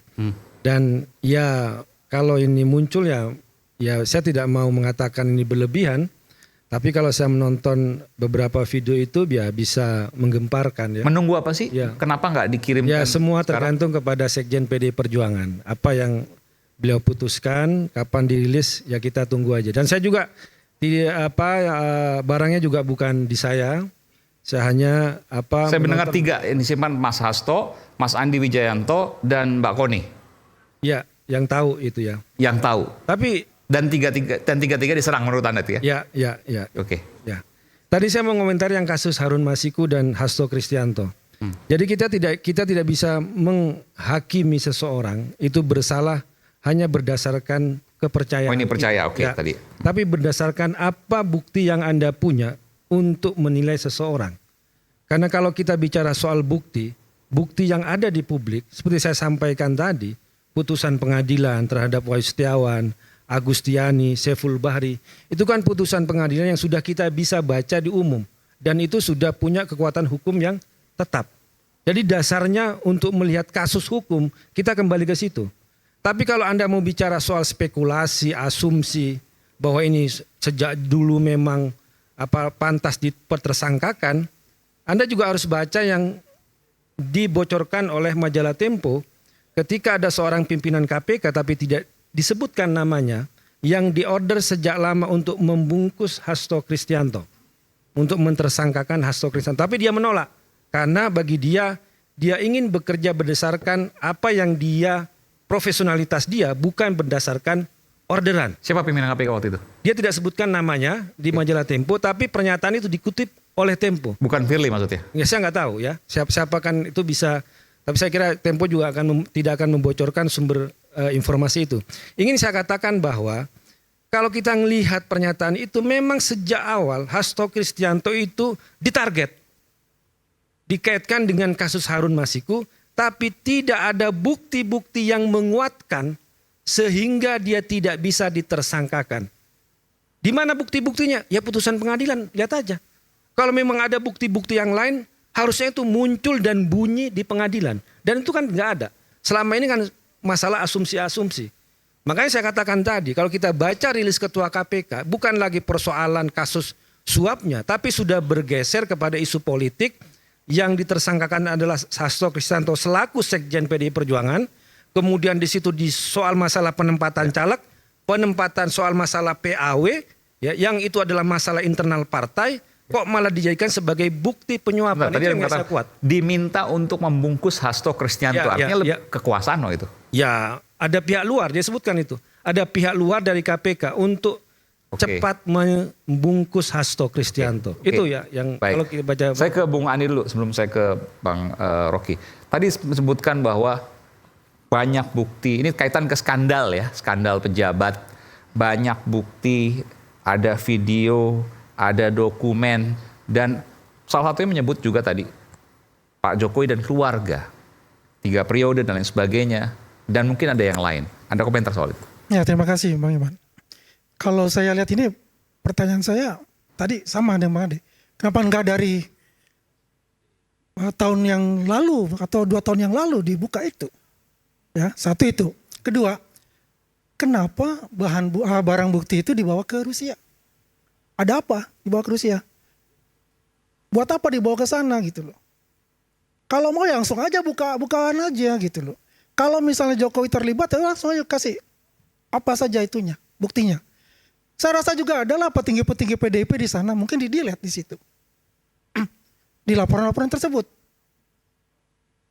Dan ya kalau ini muncul ya saya tidak mau mengatakan ini berlebihan. Tapi kalau saya menonton beberapa video itu ya bisa menggemparkan ya. Menunggu apa sih? Ya. Kenapa nggak dikirimkan? Ya semua sekarang? tergantung kepada Sekjen PD Perjuangan. Apa yang beliau putuskan, kapan dirilis ya kita tunggu aja. Dan saya juga barangnya juga bukan di saya. Saya hanya Saya mendengar 3 yang disimpan Mas Hasto, Mas Andi Wijayanto dan Mbak Koni. Ya, yang tahu itu ya. Yang tahu. Tapi dan tiga-tiga diserang menurut Anda itu ya? Ya. Oke. Ya. Tadi saya mau komentar yang kasus Harun Masiku dan Hasto Kristianto. Jadi kita tidak bisa menghakimi seseorang itu bersalah hanya berdasarkan kepercayaan. Oh ini percaya, oke Ya. tadi. Tapi berdasarkan apa bukti yang Anda punya untuk menilai seseorang. Karena kalau kita bicara soal bukti yang ada di publik, seperti saya sampaikan tadi, putusan pengadilan terhadap Wahyu Setiawan, Agustiani, Saiful Bahri, itu kan putusan pengadilan yang sudah kita bisa baca di umum. Dan itu sudah punya kekuatan hukum yang tetap. Jadi dasarnya untuk melihat kasus hukum, kita kembali ke situ. Tapi kalau Anda mau bicara soal spekulasi, asumsi, bahwa ini sejak dulu memang pantas dipersangkakan, Anda juga harus baca yang dibocorkan oleh majalah Tempo ketika ada seorang pimpinan KPK tapi tidak disebutkan namanya yang diorder sejak lama untuk membungkus Hasto Kristianto, untuk mentersangkakan Hasto Kristianto, tapi dia menolak karena bagi dia ingin bekerja berdasarkan apa yang dia profesionalitas dia, bukan berdasarkan orderan. Siapa pimpinan KPK waktu itu? Dia tidak sebutkan namanya di majalah Tempo, tapi pernyataan itu dikutip oleh Tempo. Bukan Firly maksudnya? Ya saya nggak tahu ya siapa kan itu bisa. Tapi saya kira Tempo juga tidak akan membocorkan sumber informasi itu. Ingin saya katakan bahwa kalau kita melihat pernyataan itu memang sejak awal Hasto Kristianto itu ditarget. Dikaitkan dengan kasus Harun Masiku, tapi tidak ada bukti-bukti yang menguatkan sehingga dia tidak bisa ditersangkakan. Di mana bukti-buktinya? Ya putusan pengadilan, lihat aja. Kalau memang ada bukti-bukti yang lain, harusnya itu muncul dan bunyi di pengadilan. Dan itu kan nggak ada. Selama ini kan masalah asumsi-asumsi. Makanya saya katakan tadi, kalau kita baca rilis Ketua KPK, bukan lagi persoalan kasus suapnya, tapi sudah bergeser kepada isu politik yang ditersangkakan adalah Hasto Kristianto selaku Sekjen PDI Perjuangan. Kemudian di situ di soal masalah penempatan caleg, penempatan soal masalah PAW, ya, yang itu adalah masalah internal partai, kok malah dijadikan sebagai bukti penyuapan. Tadi yang kata kuat. Diminta untuk membungkus Hasto Kristianto, artinya lebih kekuasaan loh itu. Ya, ada pihak luar, dia sebutkan itu. Ada pihak luar dari KPK untuk cepat membungkus Hasto Kristianto. Itu ya yang kalau kita baca. Saya ke Bung Ani dulu sebelum saya ke Bang Rocky. Tadi disebutkan bahwa banyak bukti, ini kaitan ke skandal ya, skandal pejabat. Banyak bukti, ada video, ada dokumen, dan salah satunya menyebut juga tadi Pak Jokowi dan keluarga, 3 periode dan lain sebagainya, dan mungkin ada yang lain. Ada komentar soal itu? Ya, terima kasih Bang Iman. Kalau saya lihat ini, pertanyaan saya tadi sama dengan Bang Ade. Kenapa enggak dari tahun yang lalu atau 2 tahun yang lalu dibuka itu? Ya, satu itu. Kedua, kenapa barang bukti itu dibawa ke Rusia? Ada apa dibawa ke Rusia? Buat apa dibawa ke sana gitu loh? Kalau mau ya langsung aja bukaan aja gitu loh. Kalau misalnya Jokowi terlibat ya langsung aja kasih apa saja itunya, buktinya. Saya rasa juga adalah petinggi-petinggi PDIP di sana mungkin di-delete di situ. Di laporan-laporan tersebut.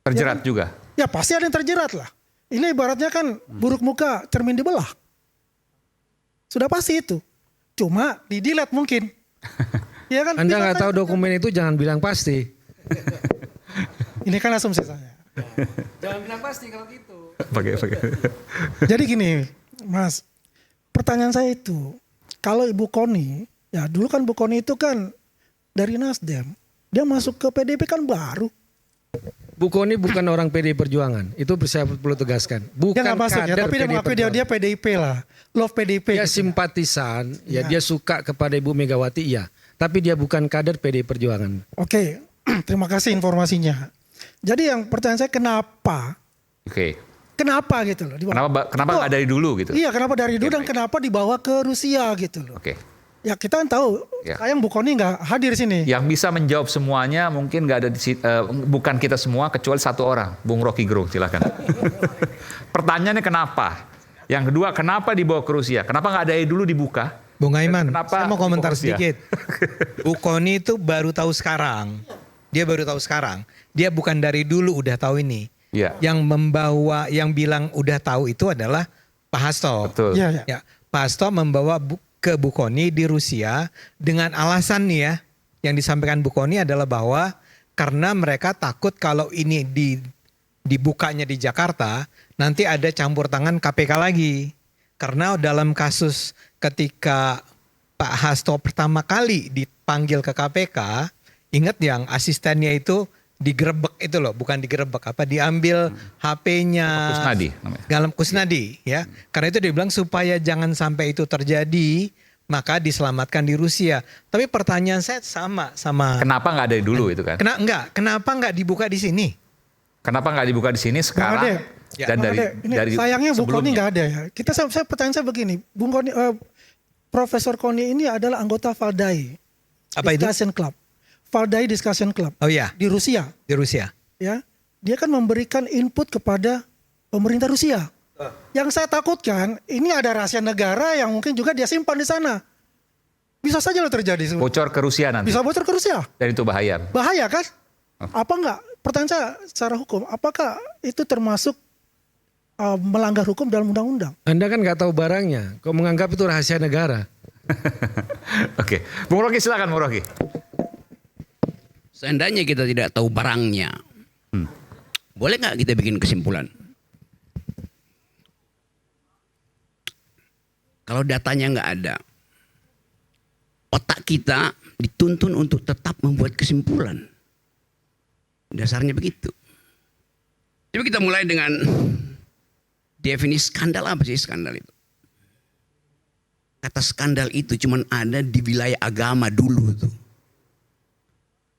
Terjerat ya, juga? Ya pasti ada yang terjerat lah. Ini ibaratnya kan buruk muka cermin dibelah. Sudah pasti itu. Cuma di-delete mungkin. Ya kan, Anda nggak tahu dokumen itu jangan bilang pasti. Ini kan asumsi saya. Jangan bilang pasti kalau gitu. Pakai. Jadi gini, Mas, pertanyaan saya itu, kalau Ibu Koni, ya dulu kan Bu Koni itu kan dari Nasdem, dia masuk ke PDIP kan baru. Bu Koni bukan orang PDI Perjuangan, itu saya perlu tegaskan. Bukan Dia nggak masuk ya, kader tapi dia PDI mengakui dia PDIP lah, love PDIP. Dia simpatisan, ya dia suka kepada Ibu Megawati, iya. Tapi dia bukan kader PDI Perjuangan. Oke, terima kasih informasinya. Jadi yang pertanyaan saya kenapa? Oke. Kenapa gitu loh? Kenapa nggak dari dulu gitu? Iya, kenapa dari dulu dan kenapa dibawa ke Rusia gitu loh? Oke. Ya kita kan tahu, sayang Bu Koni nggak hadir sini. Yang bisa menjawab semuanya mungkin nggak ada bukan kita semua kecuali satu orang, Bung Rocky Gerung, silakan. Pertanyaannya kenapa? Yang kedua, kenapa dibawa ke Rusia? Kenapa nggak dari dulu dibuka? Bung Aiman, Kenapa saya mau komentar dibawa ke Rusia? sedikit. Bu Koni itu baru tahu sekarang. Dia baru tahu sekarang. Dia bukan dari dulu udah tahu ini. Iya. Yang membawa, yang bilang udah tahu itu adalah Pak Hasto. Betul. Iya. Ya, Pak Hasto membawa ke Bu Koni di Rusia dengan alasan nih ya, yang disampaikan Bu Koni adalah bahwa karena mereka takut kalau ini dibukanya di Jakarta, nanti ada campur tangan KPK lagi. Karena dalam kasus ketika Pak Hasto pertama kali dipanggil ke KPK, ingat yang asistennya itu digerebek itu loh, bukan digerebek diambil HP-nya Kusnadi namanya. dalam Kusnadi ya. Karena itu dia bilang supaya jangan sampai itu terjadi, maka diselamatkan di Rusia. Tapi pertanyaan saya sama. Kenapa nggak dari dulu itu kan? Kenapa nggak dibuka di sini? Kenapa nggak dibuka di sini sekarang? Dan dari sayangnya Bu Koni sebelumnya? nggak ada ya. Pertanyaan saya begini, Bung Koni, Profesor Koni ini adalah anggota Valdai Discussion Club. Valdai Discussion Club. Oh ya. Di Rusia. Di Rusia. Ya, dia kan memberikan input kepada pemerintah Rusia. Yang saya takutkan ini ada rahasia negara yang mungkin juga dia simpan di sana. Bisa saja loh terjadi. Bocor ke Rusia nanti. Bisa bocor ke Rusia. Dan itu bahaya. Bahaya kan? Apa enggak? Pertanyaan saya secara hukum, apakah itu termasuk melanggar hukum dalam undang-undang? Anda kan nggak tahu barangnya, kok menganggap itu rahasia negara. Oke, Bung Rocky silakan Bung Rocky. Seandainya kita tidak tahu barangnya, boleh nggak kita bikin kesimpulan? Kalau datanya nggak ada, otak kita dituntun untuk tetap membuat kesimpulan. Dasarnya begitu. Coba kita mulai dengan definisi skandal. Apa sih skandal itu? Kata skandal itu cuma ada di wilayah agama dulu tuh.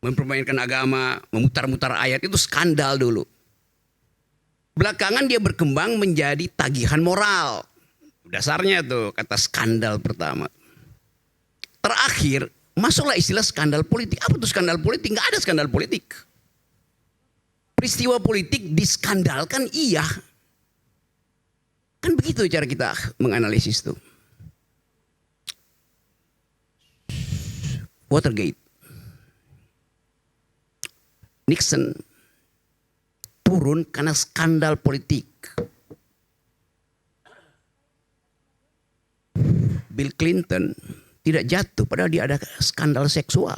Mempermainkan agama, memutar-mutar ayat itu skandal dulu. Belakangan dia berkembang menjadi tagihan moral. Dasarnya tuh kata skandal pertama. Terakhir masuklah istilah skandal politik. Apa tuh skandal politik? Nggak ada skandal politik. Peristiwa politik diskandalkan iya. Kan begitu cara kita menganalisis tuh. Watergate. Nixon turun karena skandal politik. Bill Clinton tidak jatuh padahal dia ada skandal seksual.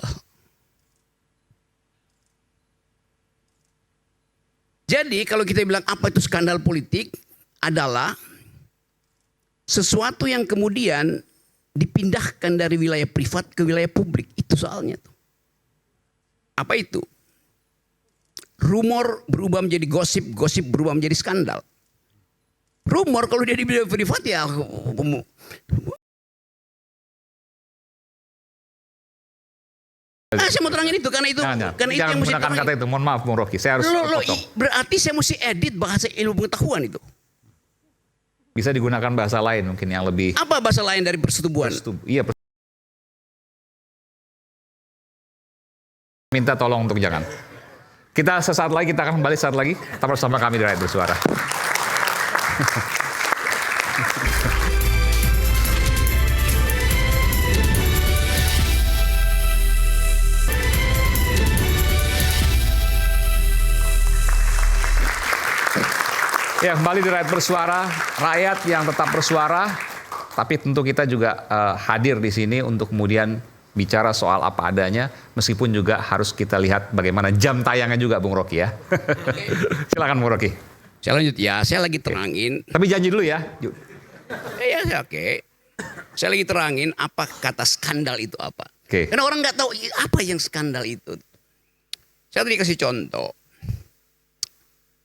Jadi kalau kita bilang apa itu skandal politik adalah sesuatu yang kemudian dipindahkan dari wilayah privat ke wilayah publik. Itu soalnya tuh. Apa itu? Rumor berubah menjadi gosip, gosip berubah menjadi skandal. Rumor kalau dia di wilayah privat ya saya mau terangin itu karena itu karena itu yang mesti menggunakan kata itu. Mohon maaf Bung Rocky, saya harus potong. Berarti saya mesti edit bahasa ilmu pengetahuan itu. Bisa digunakan bahasa lain mungkin yang lebih. Apa bahasa lain dari persetubuhan? Iya. Minta tolong untuk jangan. Kita sesaat lagi, kita akan kembali saat lagi. Tetap bersama kami di Rakyat Bersuara. Ya, kembali di Rakyat Bersuara, rakyat yang tetap bersuara, tapi tentu kita juga hadir di sini untuk kemudian bicara soal apa adanya, meskipun juga harus kita lihat bagaimana jam tayangnya juga, Bung Rocky ya. Silakan Bung Rocky. Saya lanjut ya, saya lagi terangin. Tapi janji dulu ya. Ya, oke. Saya lagi terangin apa kata skandal itu apa. Oke. Karena orang nggak tahu apa yang skandal itu. Saya tadi kasih contoh.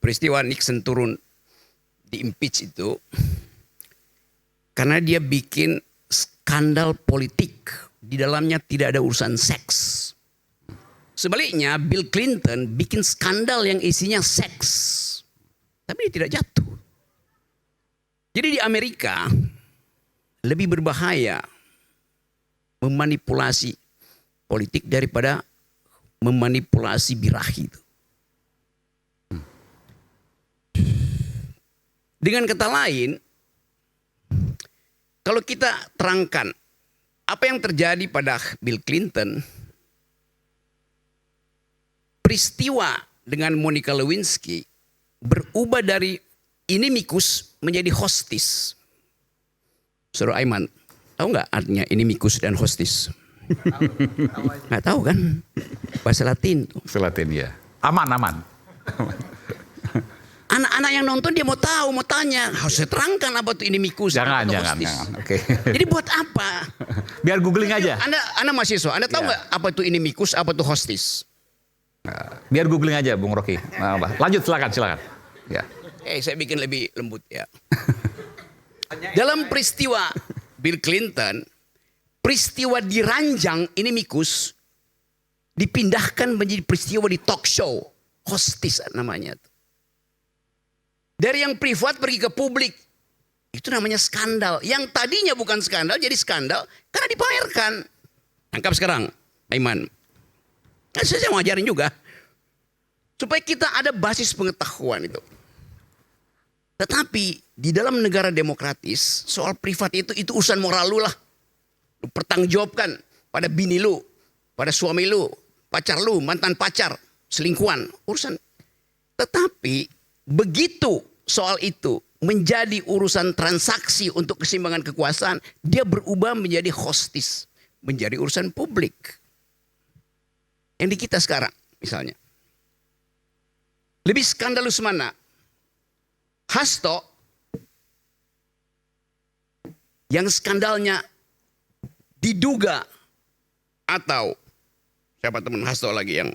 Peristiwa Nixon turun di impeach itu karena dia bikin skandal politik. Di dalamnya tidak ada urusan seks. Sebaliknya Bill Clinton bikin skandal yang isinya seks. Tapi dia tidak jatuh. Jadi di Amerika lebih berbahaya memanipulasi politik daripada memanipulasi birahi itu. Dengan kata lain, kalau kita terangkan apa yang terjadi pada Bill Clinton, peristiwa dengan Monica Lewinsky berubah dari inimikus menjadi hostis. Saudara Aiman, tahu nggak artinya inimikus dan hostis? Nggak tahu kan? Bahasa Latin. Bahasa Latin ya. Aman. Anak-anak yang nonton dia mau tahu, mau tanya. Harus saya terangkan apa itu inimikus. Jangan. Oke. Jadi buat apa? Biar googling aja. Anda mahasiswa, Anda tahu nggak apa itu inimikus, apa itu hostis? Biar googling aja, Bung Rocky. Lanjut, silakan. Ya. Saya bikin lebih lembut ya. Dalam peristiwa Bill Clinton, peristiwa diranjang inimikus dipindahkan menjadi peristiwa di talk show, hostis namanya. Dari yang privat pergi ke publik, itu namanya skandal. Yang tadinya bukan skandal jadi skandal karena dipamerkan. Tangkap sekarang, Aiman. Saya mau ajarin juga supaya kita ada basis pengetahuan itu. Tetapi di dalam negara demokratis, soal privat itu urusan moral lu lah. Lu pertanggungjawabkan pada bini lu, pada suami lu, pacar lu, mantan pacar, selingkuhan, urusan. Tetapi begitu soal itu menjadi urusan transaksi untuk keseimbangan kekuasaan, dia berubah menjadi hostis, menjadi urusan publik. Yang di kita sekarang misalnya. Lebih skandalus mana? Hasto yang skandalnya diduga, atau siapa teman Hasto lagi yang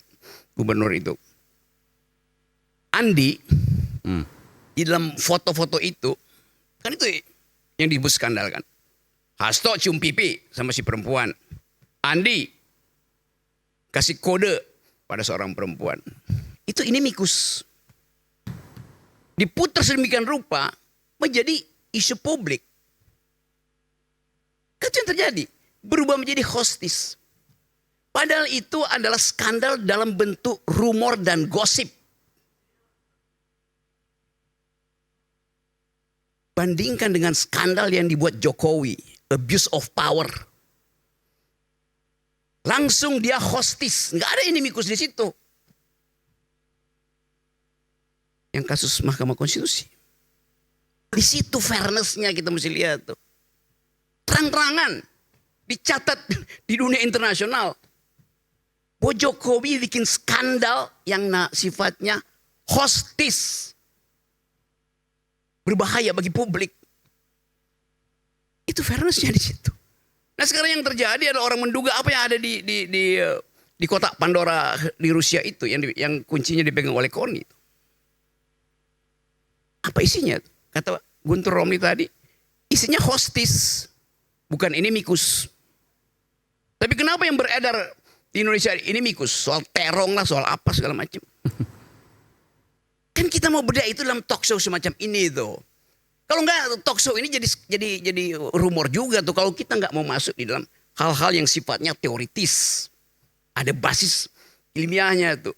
gubernur itu, Andi, di dalam foto-foto itu, kan itu yang disebut skandal kan. Hasto cium pipi sama si perempuan. Andi kasih kode pada seorang perempuan. Itu inimikus. Diputar sedemikian rupa menjadi isu publik. Itu yang terjadi. Berubah menjadi hostis. Padahal itu adalah skandal dalam bentuk rumor dan gosip. Bandingkan dengan skandal yang dibuat Jokowi, abuse of power. Langsung dia hostis, nggak ada inimikus di situ. Yang kasus Mahkamah Konstitusi. Di situ fairness-nya kita mesti lihat tuh. Terang-terangan dicatat di dunia internasional. Bahwa Jokowi bikin skandal yang sifatnya hostis. Berbahaya bagi publik. Itu fairness-nya di situ. Nah sekarang yang terjadi adalah orang menduga apa yang ada di kotak Pandora di Rusia itu yang kuncinya dipegang oleh Koni. Apa isinya? Kata Guntur Romli tadi, isinya hostis, bukan inimikus. Tapi kenapa yang beredar di Indonesia inimikus? Soal terong lah, soal apa segala macam. Kan kita mau bedah itu dalam talk show semacam ini tuh. Kalau enggak talk show ini jadi rumor juga tuh kalau kita nggak mau masuk di dalam hal-hal yang sifatnya teoritis. Ada basis ilmiahnya tuh.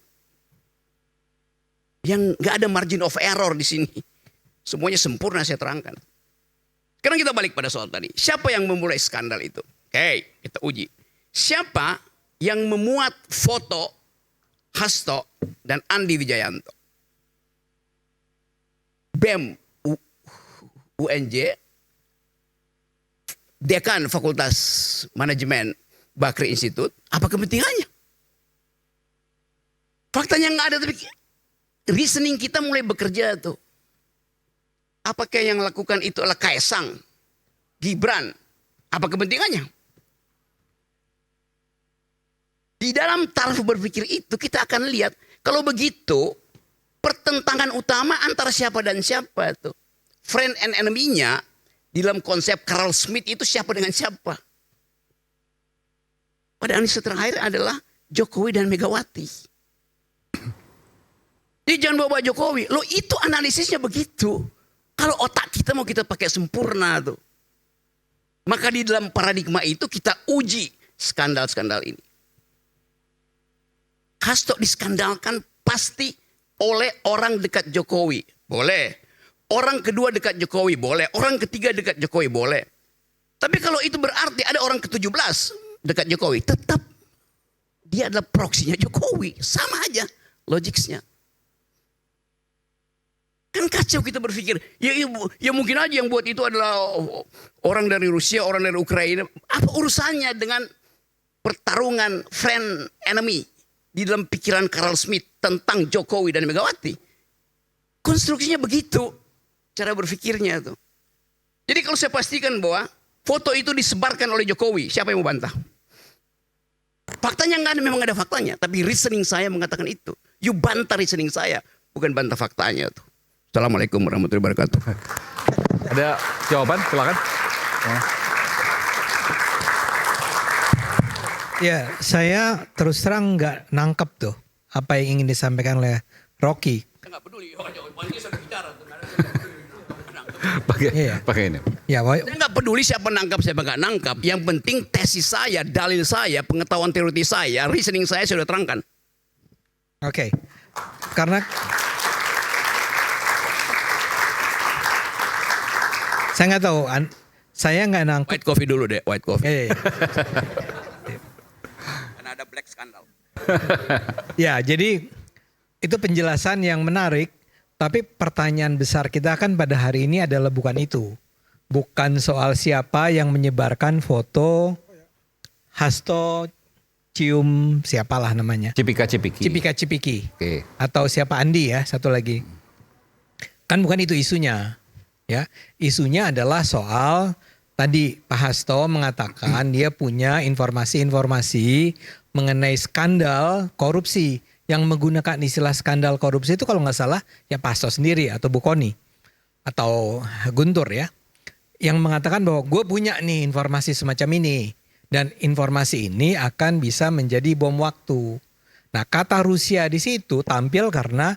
Yang nggak ada margin of error di sini. Semuanya sempurna saya terangkan. Sekarang kita balik pada soal tadi. Siapa yang memulai skandal itu? Oke, kita uji. Siapa yang memuat foto Hasto dan Andi Wijayanto? BEM UNJ, Dekan Fakultas Manajemen Bakri Institute, apa kepentingannya? Faktanya nggak ada, tapi reasoning kita mulai bekerja tuh. Apakah yang lakukan itu adalah Kaisang, Gibran? Apa kepentingannya? Di dalam taraf berpikir itu kita akan lihat, kalau begitu pertentangan utama antara siapa dan siapa tuh. Friend and enemy-nya di dalam konsep Carl Smith itu siapa dengan siapa. Pada analisis terakhir adalah Jokowi dan Megawati. Jadi jangan bawa Jokowi. Loh itu analisisnya begitu. Kalau otak kita mau kita pakai sempurna tuh. Maka di dalam paradigma itu kita uji skandal-skandal ini. Hasto diskandalkan pasti oleh orang dekat Jokowi. Boleh. Orang kedua dekat Jokowi. Boleh. Orang ketiga dekat Jokowi. Boleh. Tapi kalau itu berarti ada orang ke-17 dekat Jokowi. Tetap dia adalah proksinya Jokowi. Sama aja logiknya. Kan kacau kita berpikir, ya mungkin aja yang buat itu adalah orang dari Rusia, orang dari Ukraina. Apa urusannya dengan pertarungan friend enemy di dalam pikiran Carl Smith tentang Jokowi dan Megawati? Konstruksinya begitu, cara berpikirnya tuh. Jadi kalau saya pastikan bahwa foto itu disebarkan oleh Jokowi, siapa yang mau bantah? Faktanya nggak ada, memang ada faktanya, tapi reasoning saya mengatakan itu. You bantah reasoning saya, bukan bantah faktanya tuh. Assalamualaikum warahmatullahi wabarakatuh. Ada jawaban? Silakan. Ya, saya terus terang nggak nangkep tuh apa yang ingin disampaikan oleh Rocky. Pakai ini. Ya, saya nggak peduli siapa nangkap, siapa nggak nangkap. Yang penting tesis saya, dalil saya, pengetahuan teoritis saya, reasoning saya sudah terangkan. Oke. Karena saya nggak tahu, saya nggak nangkep. White coffee dulu deh, white coffee. Karena ada black skandal. Ya, jadi itu penjelasan yang menarik. Tapi pertanyaan besar kita kan pada hari ini adalah bukan itu. Bukan soal siapa yang menyebarkan foto Hasto cium siapalah namanya. Cipika-cipiki. Oke. Atau siapa Andi ya, satu lagi. Kan bukan itu isunya. Ya, isunya adalah soal tadi Pak Hasto mengatakan dia punya informasi-informasi mengenai skandal korupsi. Yang menggunakan istilah skandal korupsi itu kalau nggak salah ya Pak Hasto sendiri atau Bu Koni atau Guntur ya. Yang mengatakan bahwa gue punya nih informasi semacam ini. Dan informasi ini akan bisa menjadi bom waktu. Nah, kata Rusia di situ tampil karena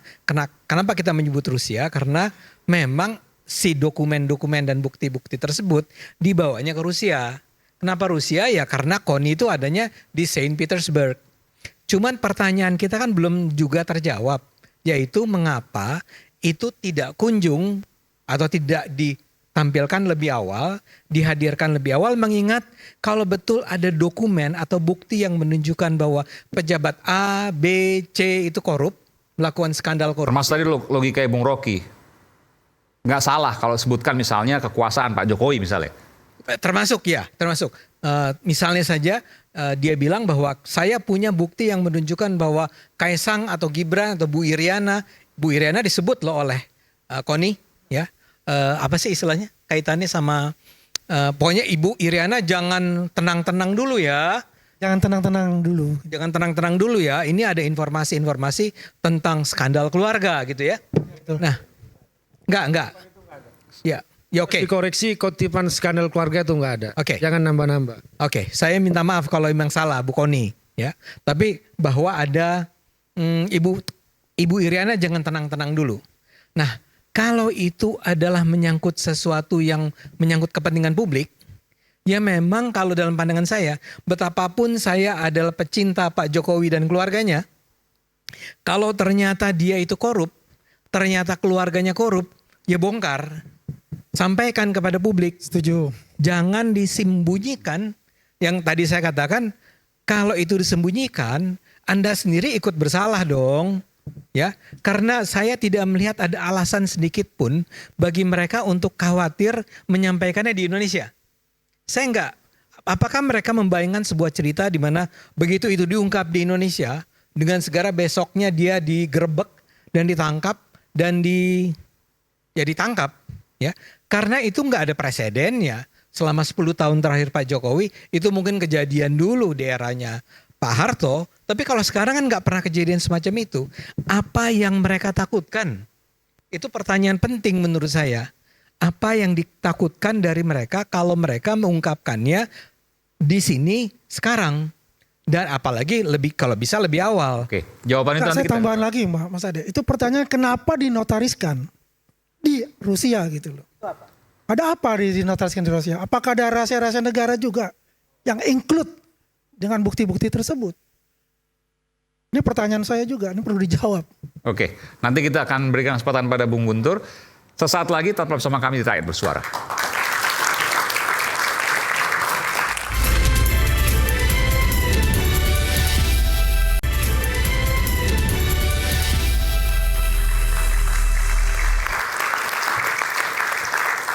kenapa kita menyebut Rusia? Karena memang si dokumen-dokumen dan bukti-bukti tersebut dibawanya ke Rusia. Kenapa Rusia? Ya karena KONI itu adanya di Saint Petersburg. Cuman pertanyaan kita kan belum juga terjawab. Yaitu mengapa itu tidak kunjung atau tidak ditampilkan lebih awal, dihadirkan lebih awal, mengingat kalau betul ada dokumen atau bukti yang menunjukkan bahwa pejabat A, B, C itu korup, melakukan skandal korup. Termasuk tadi logika Bung Rocky. Nggak salah kalau sebutkan misalnya kekuasaan Pak Jokowi misalnya. Termasuk. Misalnya saja dia bilang bahwa saya punya bukti yang menunjukkan bahwa Kaisang atau Gibran atau Bu Iriana disebut loh oleh KONI ya. Apa sih istilahnya kaitannya sama pokoknya Ibu Iriana jangan tenang-tenang dulu ya. Jangan tenang-tenang dulu ya. Ini ada informasi-informasi tentang skandal keluarga gitu ya. Nah, Enggak. Ya oke. Dikoreksi kutipan skandal keluarga itu enggak ada. Oke. Jangan nambah-nambah. Oke, saya minta maaf kalau memang salah Bu Koni ya. Tapi bahwa ada Ibu Iriana jangan tenang-tenang dulu. Nah, kalau itu adalah menyangkut sesuatu yang menyangkut kepentingan publik, ya memang kalau dalam pandangan saya, betapapun saya adalah pecinta Pak Jokowi dan keluarganya, kalau ternyata dia itu korup, ternyata keluarganya korup, ya bongkar. Sampaikan kepada publik. Setuju. Jangan disembunyikan. Yang tadi saya katakan, kalau itu disembunyikan, Anda sendiri ikut bersalah dong. Ya, karena saya tidak melihat ada alasan sedikit pun bagi mereka untuk khawatir menyampaikannya di Indonesia. Saya enggak. Apakah mereka membayangkan sebuah cerita di mana begitu itu diungkap di Indonesia, dengan segera besoknya dia digerebek dan ditangkap dan ditangkap ya. Karena itu nggak ada presidennya selama 10 tahun terakhir Pak Jokowi, itu mungkin kejadian dulu di eranya Pak Harto, tapi kalau sekarang kan nggak pernah kejadian semacam itu. Apa yang mereka takutkan? Itu pertanyaan penting menurut saya. Apa yang ditakutkan dari mereka kalau mereka mengungkapkannya di sini sekarang? Dan apalagi kalau bisa lebih awal. Oke, jawaban itu nanti saya tambahan lagi Mas Ade. Itu pertanyaan kenapa dinotariskan di Rusia gitu loh. Ada apa dinotariskan di Rusia? Apakah ada rahasia-rahasia negara juga yang include dengan bukti-bukti tersebut? Ini pertanyaan saya juga, ini perlu dijawab. Oke, nanti kita akan berikan kesempatan pada Bung Guntur. Sesaat lagi tetap bersama kami di Rakyat Bersuara.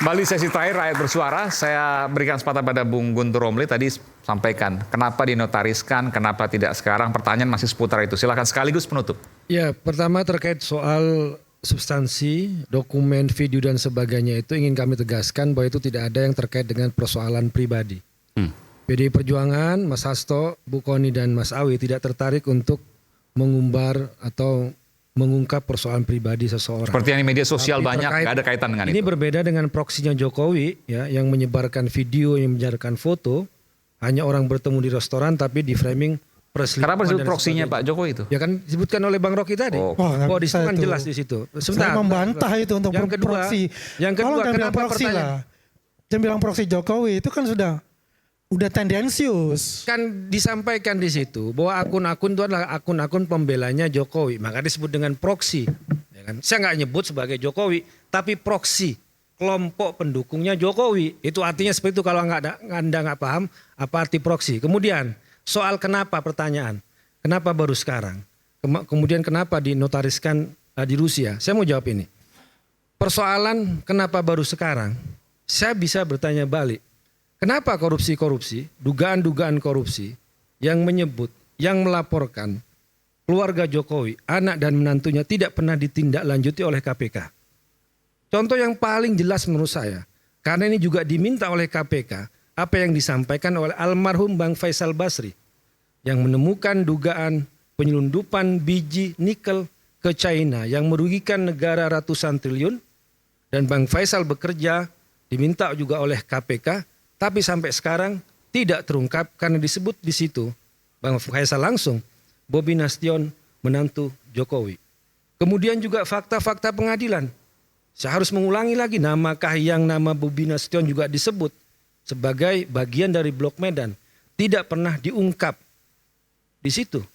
Kembali sesi terakhir Rakyat Bersuara, saya berikan kesempatan pada Bung Guntur Romli tadi sampaikan kenapa dinotariskan, kenapa tidak sekarang, pertanyaan masih seputar itu. Silakan sekaligus penutup. Ya, pertama terkait soal substansi, dokumen, video dan sebagainya itu ingin kami tegaskan bahwa itu tidak ada yang terkait dengan persoalan pribadi. PDI Perjuangan, Mas Hasto, Bu Kony dan Mas Awi tidak tertarik untuk mengumbar atau mengungkap persoalan pribadi seseorang. Seperti yang di media sosial Tapi banyak, nggak ada kaitan dengan ini itu. berbeda dengan proksinya Jokowi ya, yang menyebarkan video, yang menyebarkan foto, hanya orang bertemu di restoran tapi di framing perselingkuhan. Kenapa disebut proksinya Pak Jokowi itu? Ya kan disebutkan oleh Bang Rocky tadi. Bahwa di situ kan jelas di situ. Saya membantah itu untuk yang kedua, proksi. Yang kedua, kalau kenapa proksi lah? Jangan bilang proksi Jokowi itu kan udah tendensius. Kan disampaikan di situ bahwa akun-akun itu adalah akun-akun pembelanya Jokowi. Maka disebut dengan proksi. Ya kan? Saya nggak nyebut sebagai Jokowi, tapi proksi. Kelompok pendukungnya Jokowi. Itu artinya seperti itu kalau Anda nggak paham apa arti proksi. Kemudian soal kenapa pertanyaan. Kenapa baru sekarang? Kemudian kenapa dinotariskan di Rusia? Saya mau jawab ini. Persoalan kenapa baru sekarang? Saya bisa bertanya balik. Kenapa korupsi-korupsi, dugaan-dugaan korupsi yang menyebut, yang melaporkan keluarga Jokowi, anak dan menantunya tidak pernah ditindaklanjuti oleh KPK? Contoh yang paling jelas menurut saya, karena ini juga diminta oleh KPK, apa yang disampaikan oleh almarhum Bang Faisal Basri, yang menemukan dugaan penyelundupan biji nikel ke China yang merugikan negara ratusan triliun, dan Bang Faisal bekerja, diminta juga oleh KPK, tapi sampai sekarang tidak terungkap karena disebut di situ Bang Faisal langsung Bobi Nasution menantu Jokowi. Kemudian juga fakta-fakta pengadilan. Saya harus mengulangi lagi, nama Kahiyang, nama Bobi Nasution juga disebut sebagai bagian dari Blok Medan. Tidak pernah diungkap di situ.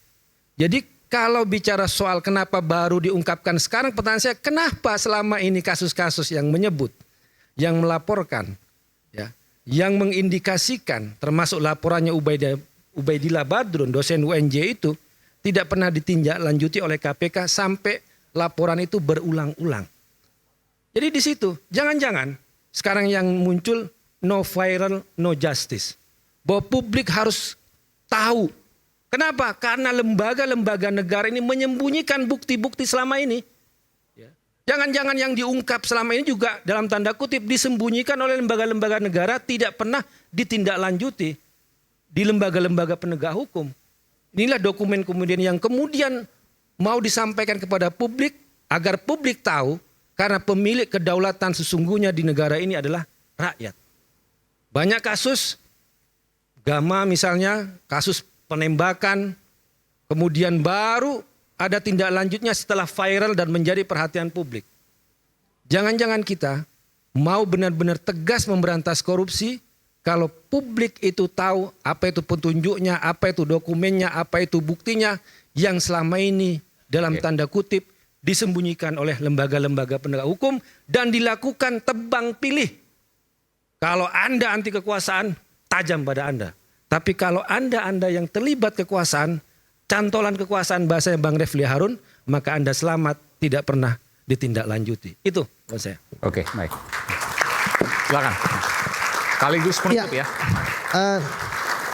Jadi kalau bicara soal kenapa baru diungkapkan sekarang, pertanyaan saya kenapa selama ini kasus-kasus yang menyebut, yang melaporkan, ya, yang mengindikasikan termasuk laporannya Ubaidillah Badrun, dosen UNJ itu tidak pernah ditindaklanjuti oleh KPK sampai laporan itu berulang-ulang. Jadi di situ jangan-jangan sekarang yang muncul no viral, no justice. Bahwa publik harus tahu. Kenapa? Karena lembaga-lembaga negara ini menyembunyikan bukti-bukti selama ini. Jangan-jangan yang diungkap selama ini juga dalam tanda kutip disembunyikan oleh lembaga-lembaga negara, tidak pernah ditindaklanjuti di lembaga-lembaga penegak hukum. Inilah dokumen kemudian yang kemudian mau disampaikan kepada publik agar publik tahu, karena pemilik kedaulatan sesungguhnya di negara ini adalah rakyat. Banyak kasus, Gama misalnya, kasus penembakan, kemudian baru ada tindak lanjutnya setelah viral dan menjadi perhatian publik. Jangan-jangan kita mau benar-benar tegas memberantas korupsi kalau publik itu tahu apa itu petunjuknya, apa itu dokumennya, apa itu buktinya yang selama ini dalam tanda kutip disembunyikan oleh lembaga-lembaga penegak hukum dan dilakukan tebang pilih. Kalau Anda anti kekuasaan, tajam pada Anda. Tapi kalau Anda yang terlibat kekuasaan, cantolan kekuasaan bahasanya Bang Refli Harun, maka Anda selamat, tidak pernah ditindaklanjuti. Itu buat saya. Oke, baik. Silakan. Sekaligus penutup ya.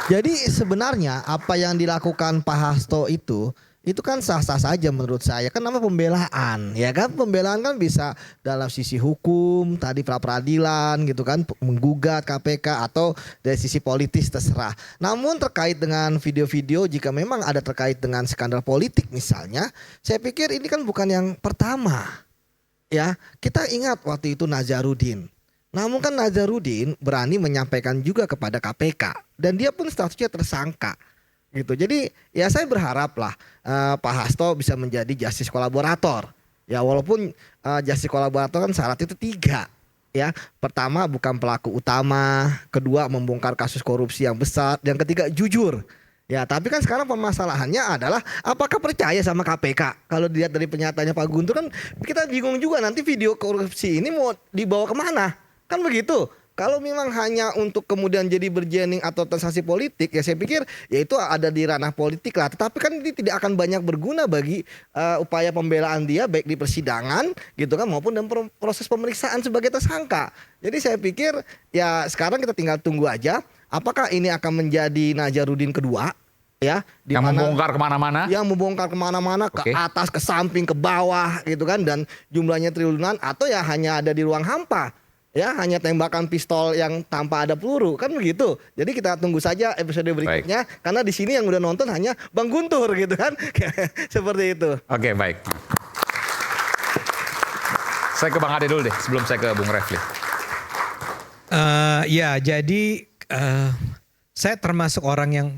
Jadi sebenarnya apa yang dilakukan Pak Hasto itu kan sah-sah saja menurut saya. Kan namanya pembelaan, ya kan? Pembelaan kan bisa dalam sisi hukum, tadi pra-peradilan gitu kan, menggugat KPK atau dari sisi politis terserah. Namun terkait dengan video-video, jika memang ada terkait dengan skandal politik misalnya, saya pikir ini kan bukan yang pertama. Ya, kita ingat waktu itu Nazarudin. Namun kan Nazarudin berani menyampaikan juga kepada KPK dan dia pun statusnya tersangka gitu. Jadi ya saya berharap lah Pak Hasto bisa menjadi justice kolaborator. Ya walaupun justice kolaborator kan syarat itu 3. Ya, pertama bukan pelaku utama, kedua membongkar kasus korupsi yang besar, yang ketiga jujur. Ya, tapi kan sekarang permasalahannya adalah apakah percaya sama KPK? Kalau dilihat dari pernyataannya Pak Guntur kan kita bingung juga nanti video korupsi ini mau dibawa kemana? Kan begitu. Kalau memang hanya untuk kemudian jadi bergening atau transaksi politik, ya saya pikir ya itu ada di ranah politik lah. Tetapi kan ini tidak akan banyak berguna bagi upaya pembelaan dia baik di persidangan gitu kan maupun dalam proses pemeriksaan sebagai tersangka. Jadi saya pikir ya sekarang kita tinggal tunggu aja apakah ini akan menjadi Nazarudin kedua. Ya, yang membongkar kemana-mana? Yang membongkar kemana-mana, ke atas, ke samping, ke bawah gitu kan, dan jumlahnya triliunan, atau ya hanya ada di ruang hampa. Ya, hanya tembakan pistol yang tanpa ada peluru, kan begitu. Jadi kita tunggu saja episode berikutnya. Karena di sini yang udah nonton hanya Bang Guntur gitu kan. Seperti itu. Oke, baik. Saya ke Bang Ade dulu deh sebelum saya ke Bung Refli. Ya, jadi saya termasuk orang yang,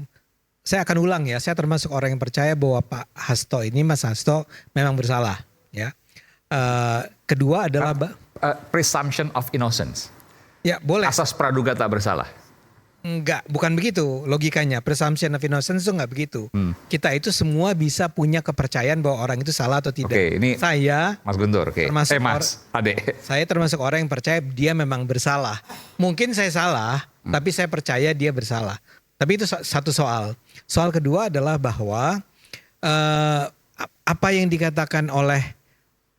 saya akan ulang ya, saya termasuk orang yang percaya bahwa Pak Hasto ini, Mas Hasto memang bersalah. Ya. Kedua adalah presumption of innocence. Ya, boleh. Asas praduga tak bersalah. Enggak, bukan begitu logikanya. Presumption of innocence itu enggak begitu. Kita itu semua bisa punya kepercayaan bahwa orang itu salah atau tidak. Oke, ini saya Mas Guntur, termasuk Mas Ade. Saya termasuk orang yang percaya dia memang bersalah. Mungkin saya salah, tapi saya percaya dia bersalah. Tapi itu satu soal. Soal kedua adalah bahwa apa yang dikatakan oleh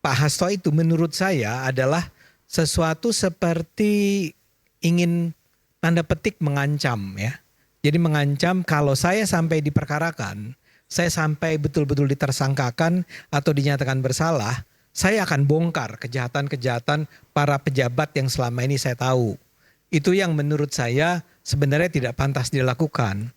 Pak Hasto itu menurut saya adalah sesuatu seperti ingin tanda petik mengancam ya. Jadi mengancam kalau saya sampai diperkarakan, saya sampai betul-betul ditersangkakan atau dinyatakan bersalah, saya akan bongkar kejahatan-kejahatan para pejabat yang selama ini saya tahu. Itu yang menurut saya sebenarnya tidak pantas dilakukan.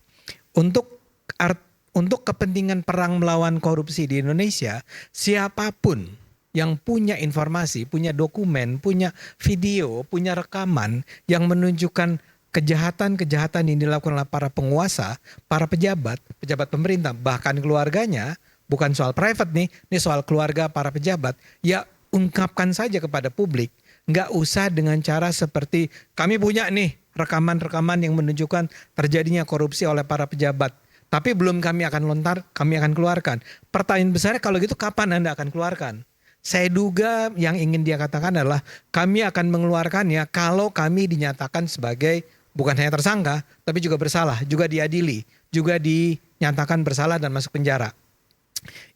Untuk kepentingan perang melawan korupsi di Indonesia, siapapun yang punya informasi, punya dokumen, punya video, punya rekaman yang menunjukkan kejahatan-kejahatan yang dilakukan oleh para penguasa, para pejabat pemerintah, bahkan keluarganya, bukan soal private nih, ini soal keluarga para pejabat, ya ungkapkan saja kepada publik. Nggak usah dengan cara seperti kami punya nih rekaman-rekaman yang menunjukkan terjadinya korupsi oleh para pejabat. Tapi belum kami akan lontar, kami akan keluarkan. Pertanyaan besarnya kalau gitu kapan Anda akan keluarkan? Saya duga yang ingin dia katakan adalah kami akan mengeluarkannya kalau kami dinyatakan sebagai bukan hanya tersangka tapi juga bersalah, juga diadili, juga dinyatakan bersalah dan masuk penjara.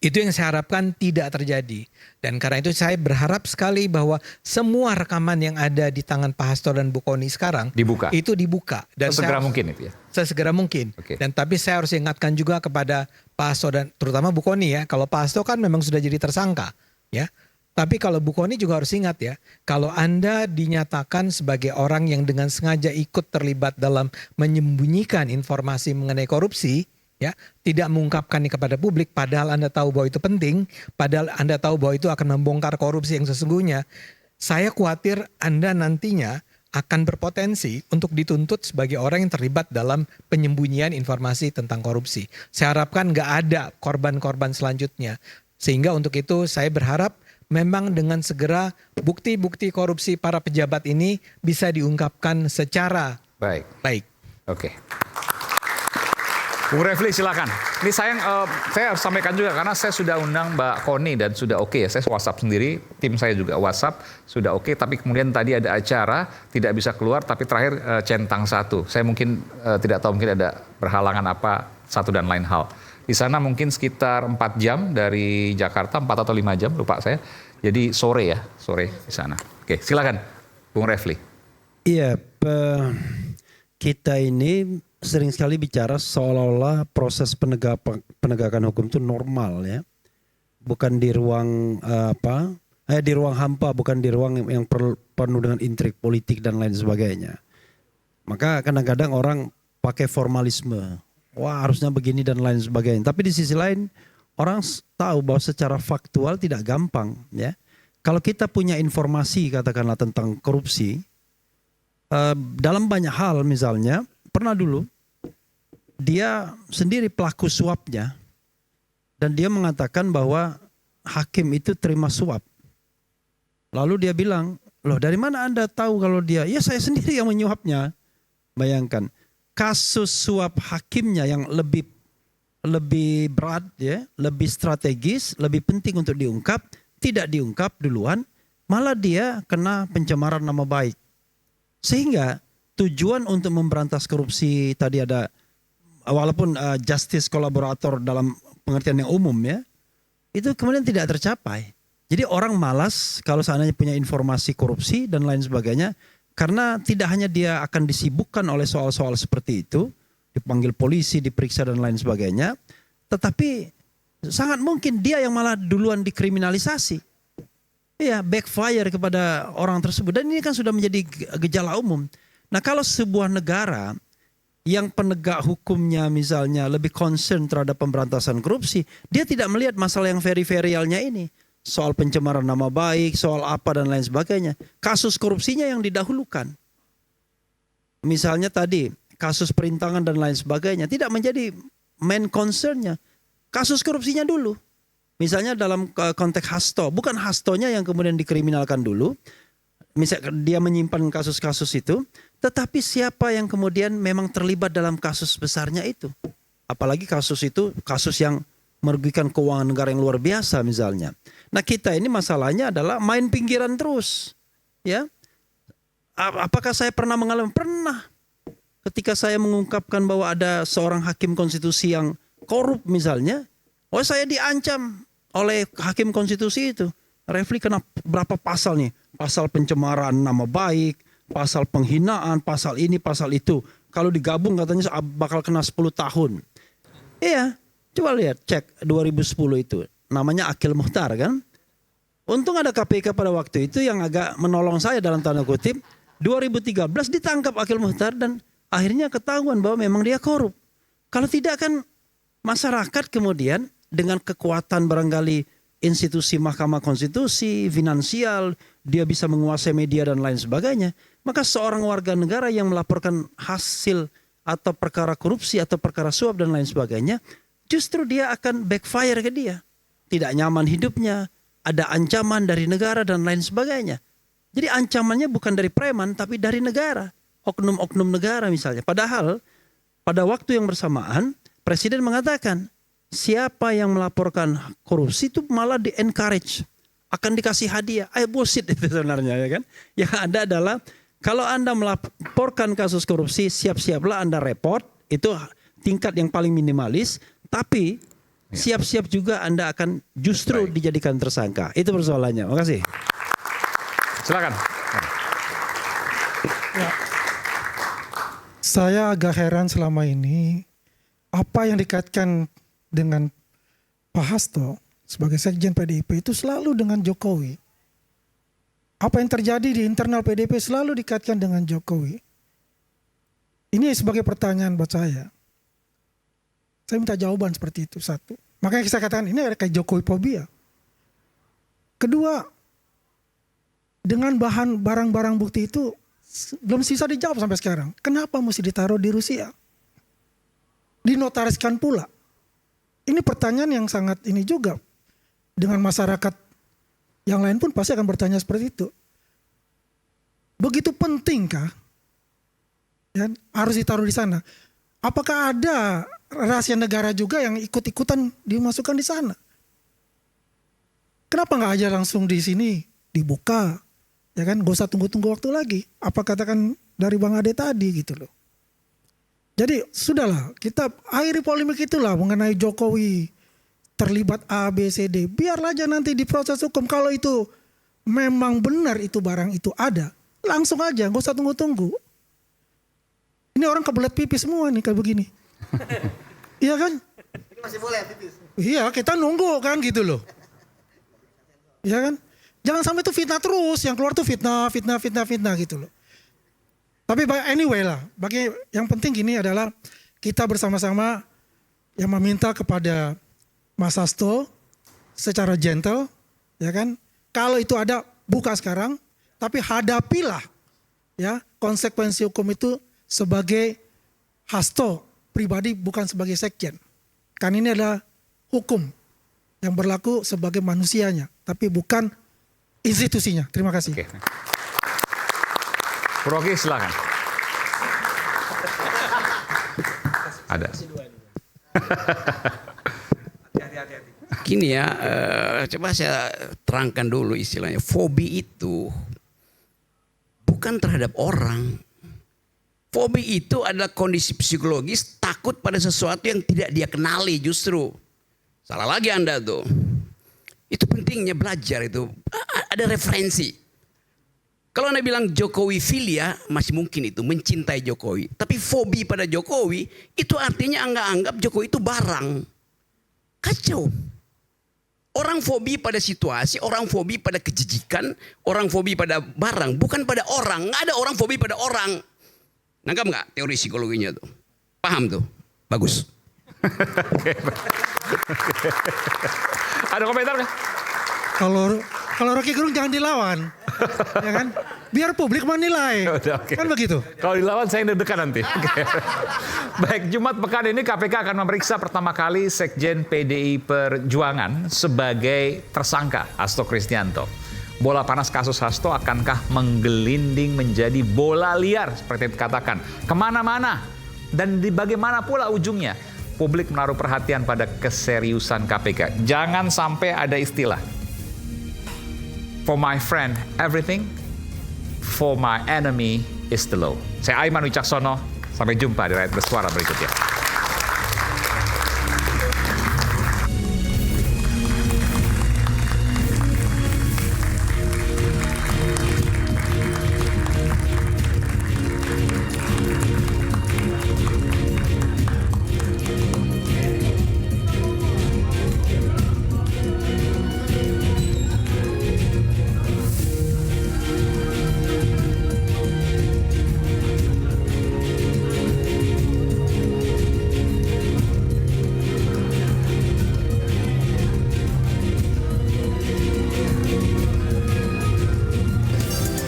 Itu yang saya harapkan tidak terjadi. Dan karena itu saya berharap sekali bahwa semua rekaman yang ada di tangan Pak Hasto dan Bu Kony sekarang itu dibuka. Dan sesegera mungkin itu ya? Sesegera mungkin. Dan tapi saya harus ingatkan juga kepada Pak Hasto dan terutama Bu Kony ya. Kalau Pak Hasto kan memang sudah jadi tersangka. Ya, tapi kalau Bu Kony juga harus ingat ya, kalau Anda dinyatakan sebagai orang yang dengan sengaja ikut terlibat dalam menyembunyikan informasi mengenai korupsi, ya, tidak mengungkapkannya kepada publik, padahal Anda tahu bahwa itu penting, padahal Anda tahu bahwa itu akan membongkar korupsi yang sesungguhnya, saya khawatir Anda nantinya akan berpotensi untuk dituntut sebagai orang yang terlibat dalam penyembunyian informasi tentang korupsi. Saya harapkan nggak ada korban-korban selanjutnya. Sehingga untuk itu saya berharap memang dengan segera bukti-bukti korupsi para pejabat ini bisa diungkapkan secara baik. Oke. Bung Refli silakan. Ini saya harus sampaikan juga karena saya sudah undang Mbak Kony dan sudah oke ya. Saya WhatsApp sendiri, tim saya juga WhatsApp sudah oke. Tapi kemudian tadi ada acara tidak bisa keluar tapi terakhir centang satu. Saya mungkin tidak tahu mungkin ada berhalangan apa satu dan lain hal. Di sana mungkin sekitar 4 jam dari Jakarta, 4 atau 5 jam, lupa saya. Jadi sore di sana. Oke, silakan Bung Refli. Iya, kita ini sering sekali bicara seolah-olah proses penegakan hukum itu normal ya. Bukan di ruang di ruang hampa, bukan di ruang yang penuh dengan intrik politik dan lain sebagainya. Maka kadang-kadang orang pakai formalisme. Wah, harusnya begini dan lain sebagainya. Tapi di sisi lain orang tahu bahwa secara faktual tidak gampang ya. Kalau kita punya informasi katakanlah tentang korupsi dalam banyak hal, misalnya pernah dulu dia sendiri pelaku suapnya dan dia mengatakan bahwa hakim itu terima suap. Lalu dia bilang, loh dari mana Anda tahu kalau dia? Ya saya sendiri yang menyuapnya. Bayangkan kasus suap hakimnya yang lebih berat ya, lebih strategis, lebih penting untuk diungkap, tidak diungkap duluan, malah dia kena pencemaran nama baik. Sehingga tujuan untuk memberantas korupsi tadi ada, walaupun justice kolaborator dalam pengertian yang umum ya, itu kemudian tidak tercapai. Jadi orang malas kalau seandainya punya informasi korupsi dan lain sebagainya, karena tidak hanya dia akan disibukkan oleh soal-soal seperti itu, dipanggil polisi, diperiksa dan lain sebagainya, tetapi sangat mungkin dia yang malah duluan dikriminalisasi. Iya, backfire kepada orang tersebut. Dan ini kan sudah menjadi gejala umum. Nah kalau sebuah negara yang penegak hukumnya misalnya lebih concern terhadap pemberantasan korupsi, dia tidak melihat masalah yang periferialnya ini. Soal pencemaran nama baik, soal apa dan lain sebagainya. Kasus korupsinya yang didahulukan. Misalnya tadi, kasus perintangan dan lain sebagainya tidak menjadi main concernnya. Kasus korupsinya dulu. Misalnya dalam konteks Hasto, bukan Hastonya yang kemudian dikriminalkan dulu. Misalnya dia menyimpan kasus-kasus itu, tetapi siapa yang kemudian memang terlibat dalam kasus besarnya itu. Apalagi kasus itu kasus yang merugikan keuangan negara yang luar biasa misalnya. Nah kita ini masalahnya adalah main pinggiran terus. Ya, apakah saya pernah mengalami? Pernah. Ketika saya mengungkapkan bahwa ada seorang hakim konstitusi yang korup misalnya, saya diancam oleh hakim konstitusi itu. Refli kena berapa pasal nih? Pasal pencemaran nama baik, pasal penghinaan, pasal ini, pasal itu. Kalau digabung katanya bakal kena 10 tahun. Iya, coba lihat, cek 2010 itu. Namanya Akil Muhtar kan. Untung ada KPK pada waktu itu yang agak menolong saya dalam tanda kutip. 2013 ditangkap Akil Muhtar dan akhirnya ketahuan bahwa memang dia korup. Kalau tidak kan masyarakat kemudian dengan kekuatan barangkali institusi Mahkamah Konstitusi, finansial, dia bisa menguasai media dan lain sebagainya. Maka seorang warga negara yang melaporkan hasil atau perkara korupsi atau perkara suap dan lain sebagainya, justru dia akan backfire ke dia. Tidak nyaman hidupnya, ada ancaman dari negara dan lain sebagainya. Jadi ancamannya bukan dari preman tapi dari negara. Oknum-oknum negara misalnya. Padahal pada waktu yang bersamaan Presiden mengatakan siapa yang melaporkan korupsi itu malah di-encourage. Akan dikasih hadiah. Bullshit itu sebenarnya ya kan. Yang ada adalah kalau Anda melaporkan kasus korupsi siap-siaplah Anda report. Itu tingkat yang paling minimalis. Tapi siap-siap juga Anda akan justru dijadikan tersangka. Itu persoalannya. Makasih. Silakan. Ya. Saya agak heran selama ini apa yang dikaitkan dengan Pak Hasto sebagai sekjen PDIP itu selalu dengan Jokowi. Apa yang terjadi di internal PDIP selalu dikaitkan dengan Jokowi. Ini sebagai pertanyaan buat saya. Saya minta jawaban seperti itu, satu. Makanya saya katakan ini ada kayak Jokowi fobia. Kedua, dengan barang-barang bukti itu belum sisa dijawab sampai sekarang. Kenapa mesti ditaruh di Rusia? Dinotariskan pula. Ini pertanyaan yang sangat ini juga. Dengan masyarakat yang lain pun pasti akan bertanya seperti itu. Begitu pentingkah ya, harus ditaruh di sana? Apakah ada rahasia negara juga yang ikut-ikutan dimasukkan di sana? Kenapa nggak aja langsung di sini dibuka? Ya kan, gak usah tunggu-tunggu waktu lagi. Apa katakan dari Bang Ade tadi gitu loh. Jadi sudahlah, kita akhiri polemik itulah mengenai Jokowi terlibat A, B, C, D. Biarlah aja nanti di proses hukum. Kalau itu memang benar itu barang itu ada, langsung aja, gak usah tunggu-tunggu. Ini orang kebelet pipis semua nih kayak begini. Iya kan? Masih boleh pipis. Iya, kita nunggu kan gitu loh. Iya kan? Jangan sampai itu fitnah terus, yang keluar tuh fitnah gitu loh. Tapi anyway lah, bagi yang penting gini adalah kita bersama-sama yang meminta kepada Mas Hasto secara gentle, ya kan? Kalau itu ada, buka sekarang, tapi hadapilah ya konsekuensi hukum itu sebagai Hasto pribadi, bukan sebagai sekjen. Kan ini adalah hukum yang berlaku sebagai manusianya, tapi bukan institusinya. Terima kasih. Oke. Rocky silakan. Ada. Gini ya, coba saya terangkan dulu istilahnya. Fobi itu bukan terhadap orang. Fobi itu adalah kondisi psikologis takut pada sesuatu yang tidak dia kenali justru. Salah lagi Anda tuh. Itu pentingnya belajar itu. Ada referensi. Kalau Anda bilang Jokowi filia, masih mungkin itu mencintai Jokowi. Tapi fobi pada Jokowi, itu artinya anggap Jokowi itu barang. Kacau. Orang fobi pada situasi, orang fobi pada kejijikan, orang fobi pada barang, bukan pada orang. Nggak ada orang fobi pada orang. Nangkap nggak teori psikologinya tuh? Paham tuh? Bagus. Ada komentar nggak? Kalau Rocky Gerung jangan dilawan, ya kan? Biar publik menilai, kan begitu. Kalau dilawan saya deg-degan nanti. Baik, Jumat pekan ini KPK akan memeriksa pertama kali Sekjen PDI Perjuangan sebagai tersangka Hasto Kristianto. Bola panas kasus Hasto akankah menggelinding menjadi bola liar seperti dikatakan kemana-mana dan di bagaimana pula ujungnya? Publik menaruh perhatian pada keseriusan KPK. Jangan sampai ada istilah for my friend everything, for my enemy is the law. Saya Aiman Wicaksono, sampai jumpa di Rakyat Bersuara berikutnya.